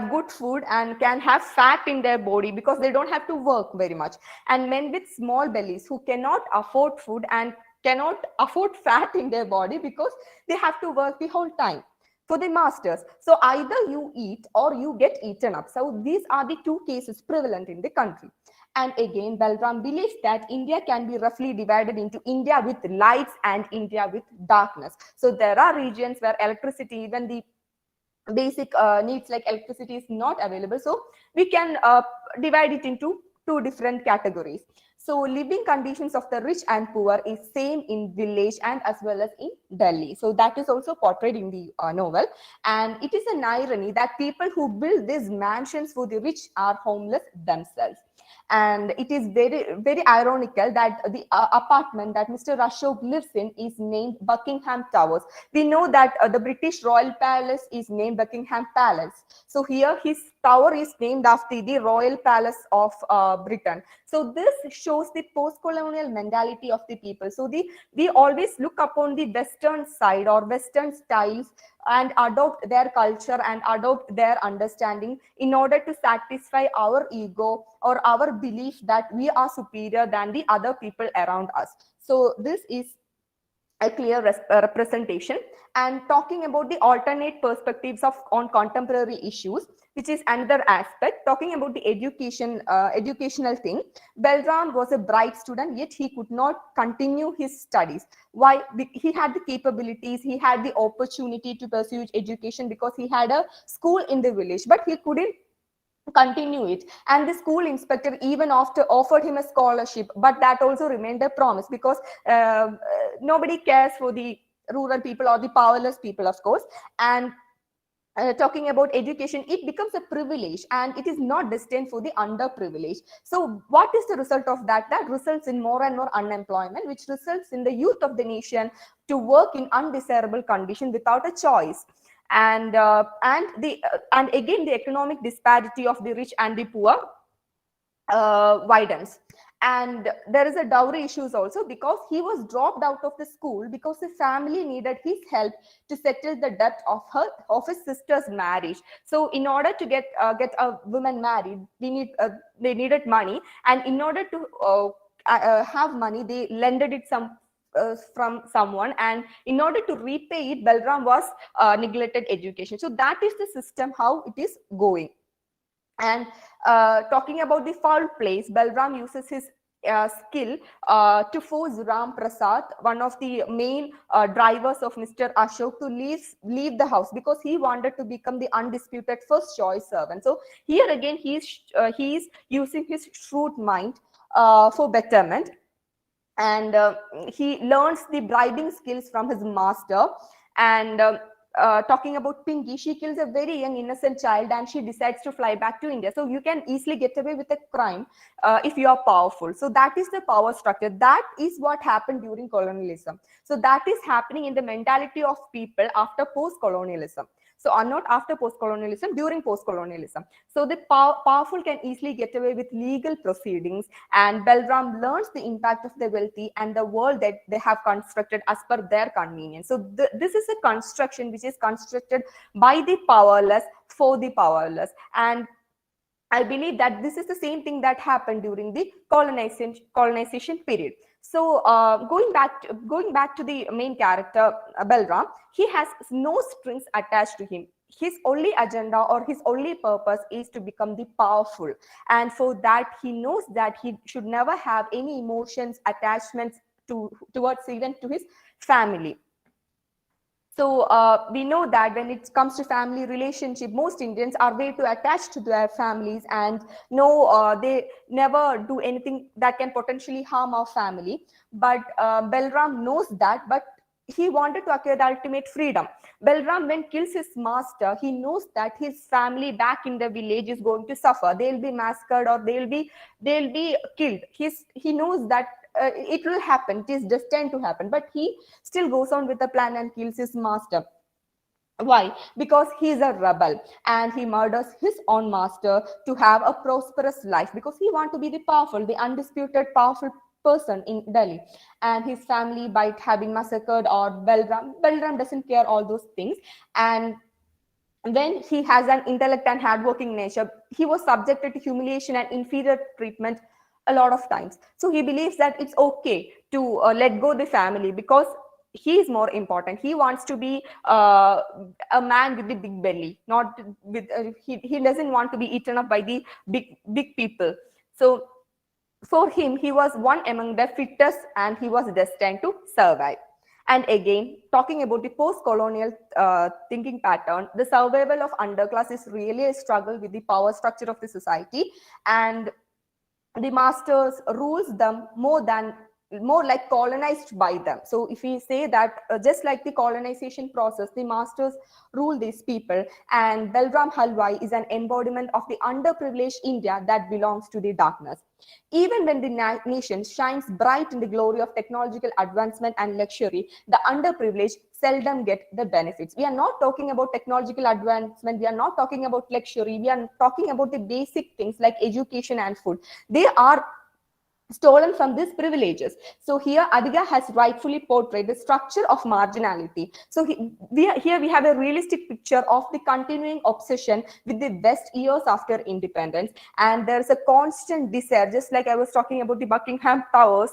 good food, and can have fat in their body because they don't have to work very much, and men with small bellies who cannot afford food and cannot afford fat in their body because they have to work the whole time for the masters. So either you eat or you get eaten up. So these are the two cases prevalent in the country. And again, Balram believes that India can be roughly divided into India with lights and India with darkness. So there are regions where electricity, even the basic needs like electricity, is not available. So we can divide it into two different categories. So living conditions of the rich and poor is same in village and as well as in Delhi. So that is also portrayed in the novel. And it is an irony that people who build these mansions for the rich are homeless themselves. And it is very ironical that the apartment that Mr. Ashok lives in is named Buckingham Towers. We know that the British Royal Palace is named Buckingham Palace. So here his tower is named after the Royal Palace of Britain. So this shows the post-colonial mentality of the people. So we always look upon the Western side or Western styles and adopt their culture and adopt their understanding in order to satisfy our ego or our belief that we are superior than the other people around us. So this is a clear representation. And talking about the alternate perspectives on contemporary issues, which is another aspect, talking about the educational thing. Balram was a bright student, yet he could not continue his studies. Why? He had the capabilities, he had the opportunity to pursue education because he had a school in the village, but he couldn't continue it. And the school inspector even offered him a scholarship, but that also remained a promise because nobody cares for the rural people or the powerless people, of course. And talking about education, it becomes a privilege and it is not destined for the underprivileged. So what is the result of that? That results in more and more unemployment, which results in the youth of the nation to work in undesirable condition without a choice. And again, the economic disparity of the rich and the poor widens. And there is a dowry issues also, because he was dropped out of the school because the family needed his help to settle the debt of his sister's marriage. So in order to get a woman married, they needed money, and in order to have money, they lended it from someone, and in order to repay it, Balram was neglected education. So that is the system how it is going. And talking about the foul plays, Balram uses his skill to force Ram Prasad, one of the main drivers of Mr. Ashok, to leave the house, because he wanted to become the undisputed first choice servant. So here again, he is using his shrewd mind for betterment, and he learns the bribing skills from his master. And talking about Pinky, she kills a very young innocent child and she decides to fly back to India. So you can easily get away with a crime if you are powerful. So that is the power structure. That is what happened during colonialism. So that is happening in the mentality of people after post-colonialism. So not after post-colonialism, during post-colonialism. So the powerful can easily get away with legal proceedings, and Balram learns the impact of the wealthy and the world that they have constructed as per their convenience. So this is a construction which is constructed by the powerless for the powerless. And I believe that this is the same thing that happened during the colonization period. So going back to the main character, Balram, he has no strings attached to him. His only agenda or his only purpose is to become the powerful. And for that, he knows that he should never have any emotions, attachments towards even to his family. So we know that when it comes to family relationship, most Indians are way too attached to their families, and they never do anything that can potentially harm our family. But Balram knows that, but he wanted to acquire the ultimate freedom. Balram, when kills his master, he knows that his family back in the village is going to suffer. They'll be massacred or they'll be killed. He knows that it will happen. It is destined to happen. But he still goes on with the plan and kills his master. Why? Because he is a rebel and he murders his own master to have a prosperous life, because he wants to be the powerful, the undisputed powerful person in Delhi. And his family might have been massacred, or Balram doesn't care all those things. And when he has an intellect and hardworking nature, he was subjected to humiliation and inferior treatment a lot of times. So he believes that it's okay to let go the family, because he is more important. He wants to be a man with the big belly, not with he doesn't want to be eaten up by the big people. So for him, he was one among the fittest and he was destined to survive. And again, talking about the post-colonial thinking pattern, the survival of underclass is really a struggle with the power structure of the society, and the masters rules them more like colonized by them. So if we say that just like the colonization process, the masters rule these people, and Balram Halwai is an embodiment of the underprivileged India that belongs to the darkness. Even when the nation shines bright in the glory of technological advancement and luxury, the underprivileged seldom get the benefits. We are not talking about technological advancement, we are not talking about luxury, we are talking about the basic things like education and food. They are stolen from these privileges. So here Ardiga has rightfully portrayed the structure of marginality. So here we have a realistic picture of the continuing obsession with the West years after independence, and there's a constant desire, just like I was talking about the Buckingham Towers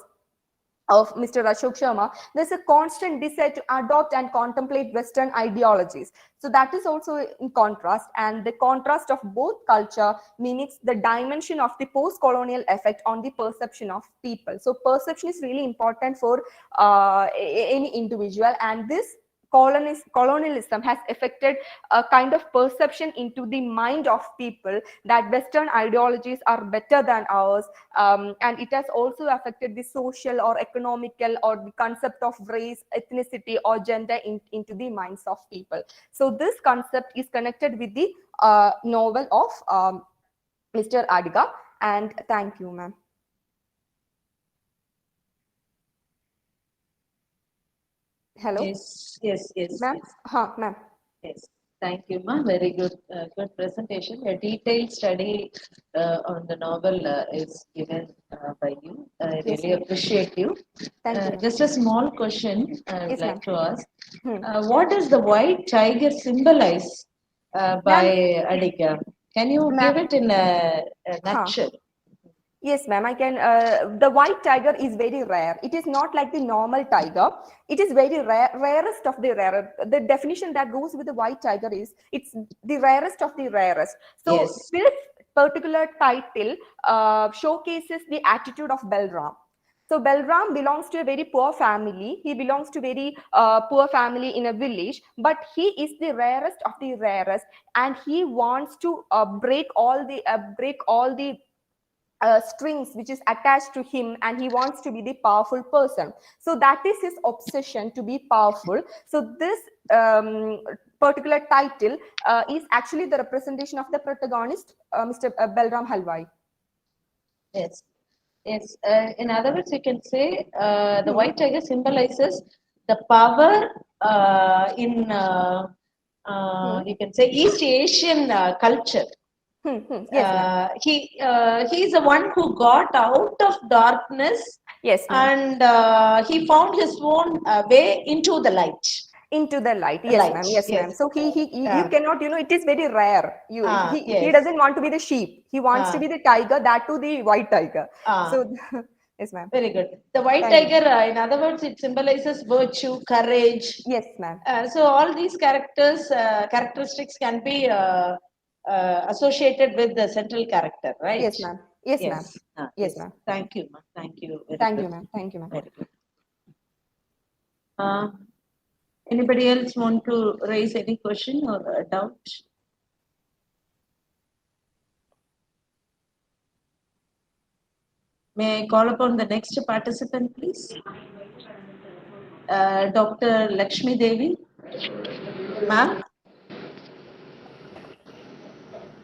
of Mr. Ashok Sharma, there's a constant desire to adopt and contemplate Western ideologies. So that is also in contrast, and the contrast of both culture mimics the dimension of the post-colonial effect on the perception of people. So perception is really important for any individual, and this colonialism has affected a kind of perception into the mind of people that Western ideologies are better than ours, and it has also affected the social or economical or the concept of race, ethnicity, or gender into the minds of people. So this concept is connected with the novel of Mr. Ardiga, and thank you, ma'am. Hello, Yes, ma'am. Ma'am. Yes, thank you, ma. Very good, good presentation. A detailed study on the novel is given by you. I Yes, really ma'am. appreciate you. Thank you, ma'am. Just a small question I would Yes, like ma'am. to ask. What does the white tiger symbolize by Ardiga? Can you give it in a nutshell? Yes, ma'am. I can. The white tiger is very rare. It is not like the normal tiger. It is very rare, rarest of the rare. The definition that goes with the white tiger is it's the rarest of the rarest. So Yes. this particular title showcases the attitude of Balram. So Balram belongs to a very poor family. He belongs to very poor family in a village, but he is the rarest of the rarest, and he wants to break all the strings which is attached to him, and he wants to be the powerful person. So that is his obsession, to be powerful. So this particular title is actually the representation of the protagonist, Mr. Balram Halwai. Yes. Yes. In other words, you can say the white tiger symbolizes the power in you can say East Asian culture. Yes, ma'am. He's the one who got out of darkness. Yes, ma'am. And he found his own way into the light. Into the light. Yes, ma'am. Yes, ma'am. So you cannot, it is very rare. He doesn't want to be the sheep. He wants to be the tiger, that too the white tiger. So yes, ma'am. Very good. The white tiger, in other words, it symbolizes virtue, courage. Yes, ma'am. So all these characteristics can be associated with the central character, right? Yes, ma'am. Yes, ma'am. Yes, ma'am. Thank you, ma'am. Thank you. Thank you, ma'am. Thank you, ma'am. Very good. Anybody else want to raise any question or a doubt? May I call upon the next participant, please? Dr. Lakshmi Devi. Ma'am?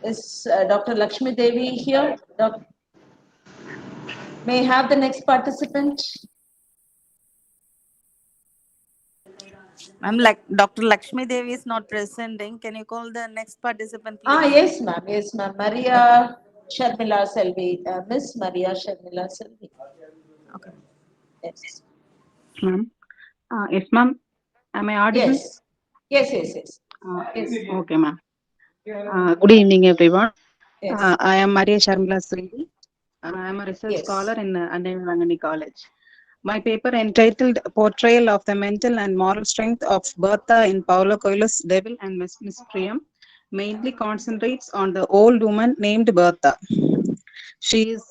Is Dr. Lakshmi Devi here? May I have the next participant? Ma'am, like Dr. Lakshmi Devi is not presenting. Can you call the next participant, please? Yes, ma'am. Yes, ma'am. Maria Sharmila Selvi. Miss Maria Sharmila Selvi. Okay. Yes. Ma'am. Yes, ma'am. Am I audible? Yes. Yes. Yes. Okay, ma'am. Good evening, everyone. Yes. I am Maria Sharmila Selvi. I am a research scholar in Andavi College. My paper entitled Portrayal of the Mental and Moral Strength of Bertha in Paulo Coelho's Devil and Miss Priam mainly concentrates on the old woman named Bertha. She is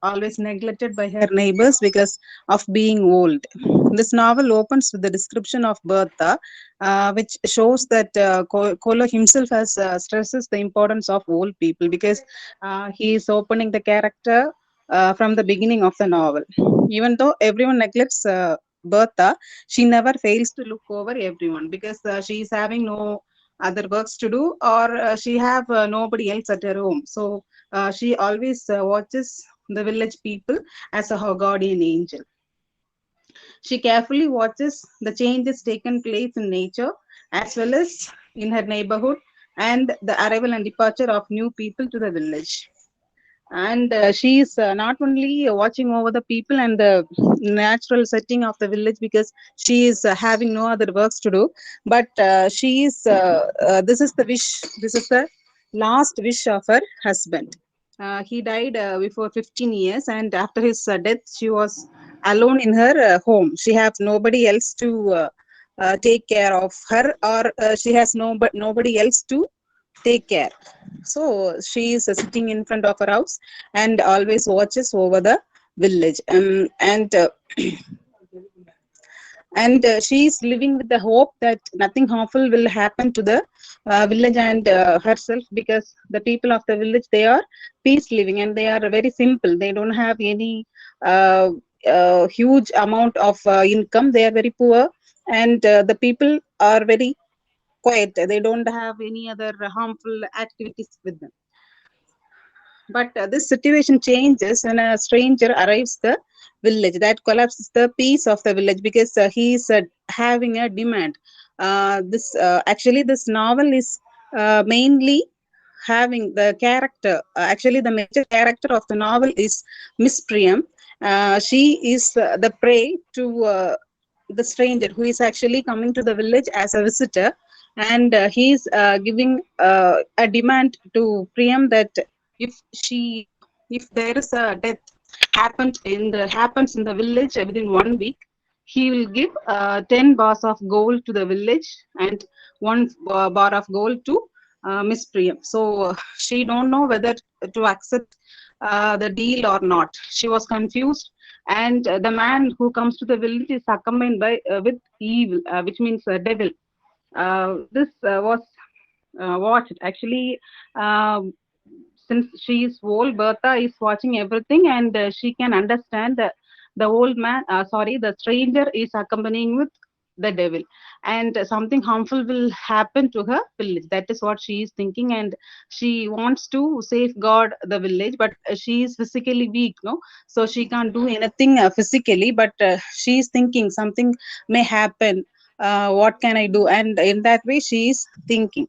always neglected by her neighbors because of being old. This novel opens with the description of Bertha, which shows that Coelho himself has stresses the importance of old people, because he is opening the character from the beginning of the novel. Even though everyone neglects Bertha, she never fails to look over everyone, because she is having no other works to do, or she have nobody else at her home. So she always watches the village people as her guardian angel. She carefully watches the changes taken place in nature as well as in her neighborhood, and the arrival and departure of new people to the village. And she is not only watching over the people and the natural setting of the village, because she is having no other works to do, but she is this is the last wish of her husband. He died before 15 years, and after his death she was alone in her home. She has nobody else to take care of her, or she has nobody else to take care. So she is sitting in front of her house and always watches over the village. And and she is living with the hope that nothing harmful will happen to the village and herself, because the people of the village, they are peace living and they are very simple. They don't have any uh, huge amount of income. They are very poor, and the people are very quiet. They don't have any other harmful activities with them. But this situation changes when a stranger arrives the village. That collapses the peace of the village, because he is having a demand. This actually, this novel is mainly having the character. Actually, the major character of the novel is Miss Priyam. She is the prey to the stranger who is actually coming to the village as a visitor, and he is giving a demand to Priyam that if she, if there is a death happens in the village within 1 week, he will give 10 bars of gold to the village and one bar of gold to Miss Priyam. So she don't know whether to accept the deal or not. She was confused, and the man who comes to the village is accompanied by with evil, which means devil. This was watched actually. Since she is old, Bertha is watching everything, and she can understand that the old man, sorry, the stranger is accompanying with the devil, and something harmful will happen to her village. That is what she is thinking, and she wants to safeguard the village, but she is physically weak, no, so she can't do anything physically, but she is thinking something may happen. What can I do? And in that way, she is thinking.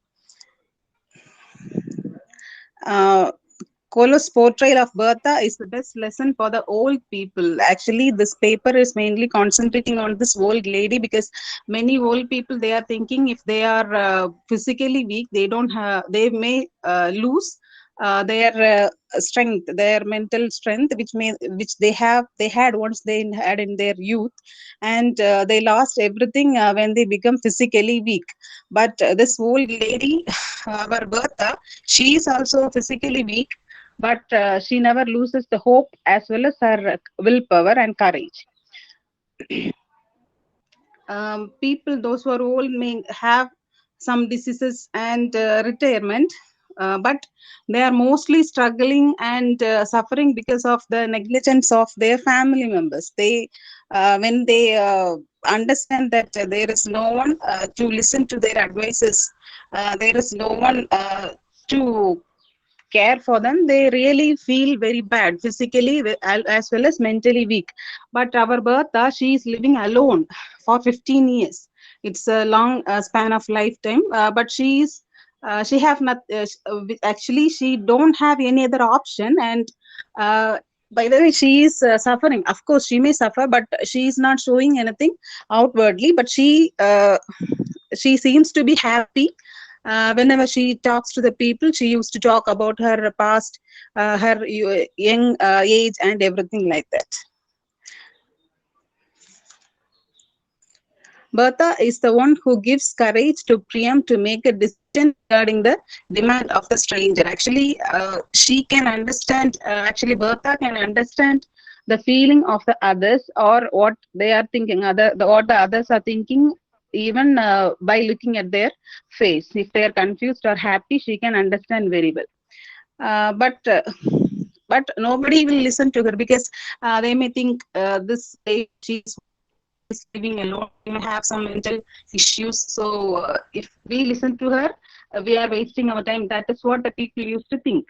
Uh, Colo's portrayal of Bertha is the best lesson for the old people. Actually, this paper is mainly concentrating on this old lady, because many old people, they are thinking if they are physically weak, they don't have, they may lose their strength, their mental strength, which they had once they had in their youth, and they lost everything when they become physically weak. But this old lady, our Bertha, she is also physically weak, but she never loses the hope as well as her willpower and courage. People, those who are old, may have some diseases and retirement, but they are mostly struggling and suffering because of the negligence of their family members. They, when they understand that there is no one to listen to their advices, there is no one to care for them, they really feel very bad physically as well as mentally weak. But our Bertha, she is living alone for 15 years. It's a long span of lifetime, but she have not actually she don't have any other option, and by the way, she is suffering. Of course, she may suffer, but she is not showing anything outwardly, but she seems to be happy. Whenever she talks to the people, she used to talk about her past, her young age, and everything like that. Bertha is the one who gives courage to Priyam to make a decision regarding the demand of the stranger. Actually, she can understand, actually, Bertha can understand the feeling of the others, or what they are thinking, what the others are thinking, even by looking at their face. If they are confused or happy, she can understand very well. But nobody will listen to her, because they may think this lady, she's living alone, we may have some mental issues. So if we listen to her, we are wasting our time. That is what the people used to think.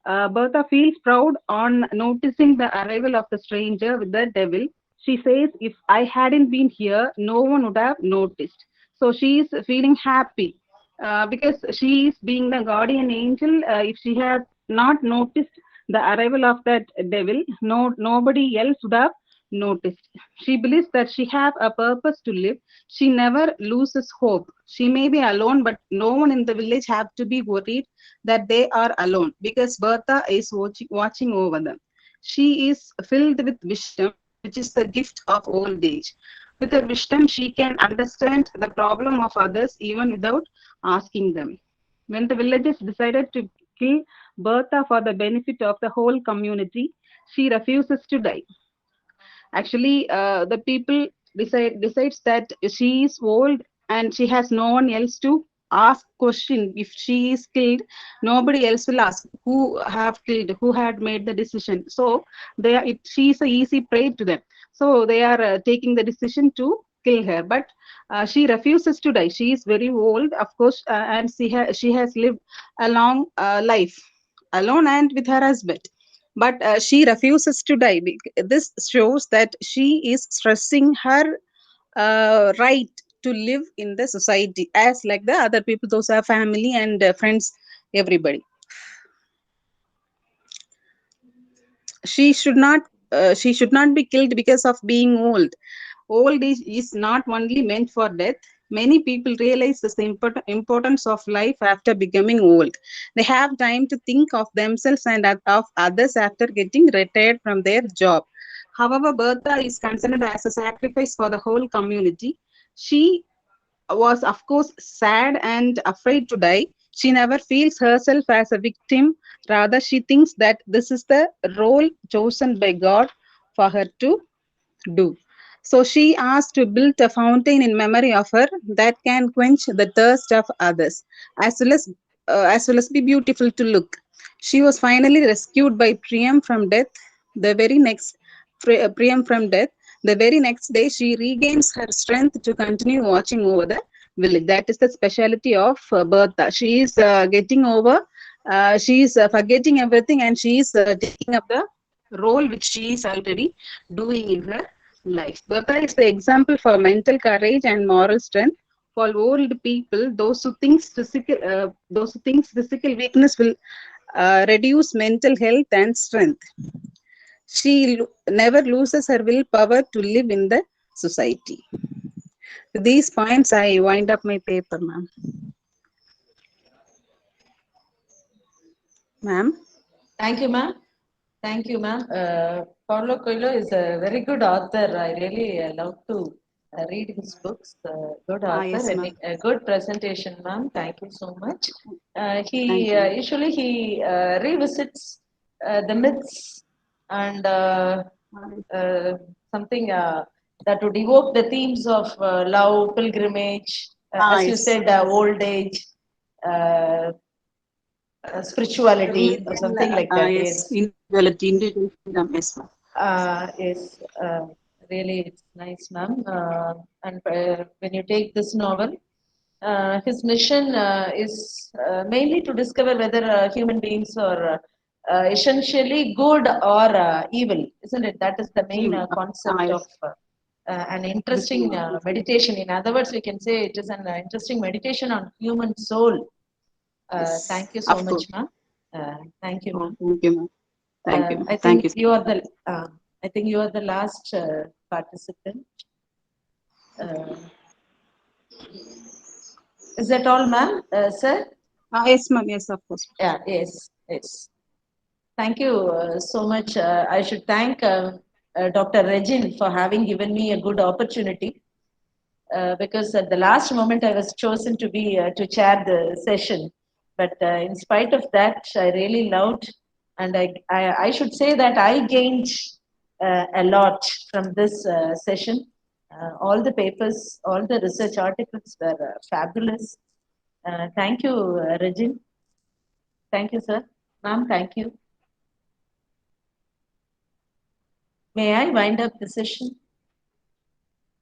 Bertha feels proud on noticing the arrival of the stranger with the devil. She says, if I hadn't been here, no one would have noticed. So she is feeling happy because she is being the guardian angel. If she had not noticed the arrival of that devil, nobody else would have noticed. She believes that she have a purpose to live. She never loses hope. She may be alone, but no one in the village have to be worried that they are alone, because Bertha is watching over them. She is filled with wisdom, which is the gift of old age. With her wisdom, she can understand the problem of others even without asking them. When the villagers decided to kill Bertha for the benefit of the whole community, she refuses to die. Actually, the people decides that she is old and she has no one else to ask question. If she is killed, nobody else will ask who have killed, who had made the decision. So she is a easy prey to them. So they are taking the decision to kill her, but she refuses to die. She is very old, of course, and she has lived a long life alone and with her husband, but she refuses to die. This shows that she is stressing her right to live in the society as like the other people, those are family and friends, everybody. She should not be killed because of being old. Old age is not only meant for death. Many people realize the importance of life after becoming old. They have time to think of themselves and of others after getting retired from their job. However, Bertha is considered as a sacrifice for the whole community. She was, of course, sad and afraid to die. She never feels herself as a victim. Rather, she thinks that this is the role chosen by God for her to do. So she asked to build a fountain in memory of her that can quench the thirst of others, as well as be beautiful to look. She was finally rescued by Priam from death. The very next Priam from death. The very next day, she regains her strength to continue watching over the village. That is the speciality of Bertha. She is getting over. She is forgetting everything, and she is taking up the role which she is already doing in her life. Bertha is the example for mental courage and moral strength. For old people, those who thinks physical weakness will reduce mental health and strength. She never loses her willpower to live in the society. With these points, I wind up my paper, ma'am. Ma'am. Thank you, ma'am. Thank you, ma'am. Paulo Coelho is a very good author. I really love to read his books. Good author, Yes, and ma'am. a good presentation, ma'am. Thank you so much. Thank He you. usually revisits the myths and something that would evoke the themes of love, pilgrimage, as you Yes. said, old age. Spirituality or something like that. Yes, individuality, yes, ma'am. Yes, really, it's nice, ma'am. And when you take this novel, his mission is mainly to discover whether human beings are essentially good or evil, isn't it? That is the main concept of an interesting meditation. In other words, we can say it is an interesting meditation on human soul. Thank you so much, ma'am. Thank you, ma'am. Thank you, ma'am. Thank you. I Thank think you. you are the. I think you are the last participant. Is that all, ma'am? Sir? Yes, ma'am. Yes, of course. Yeah. Yes. Yes. Thank you so much. I should thank Dr. Regin for having given me a good opportunity. Because at the last moment I was chosen to be to chair the session, but in spite of that, I really loved, and I should say that I gained a lot from this session. All the papers, all the research articles were fabulous. Thank you, Regin. Thank you, sir. Ma'am, thank you. May I wind up the session?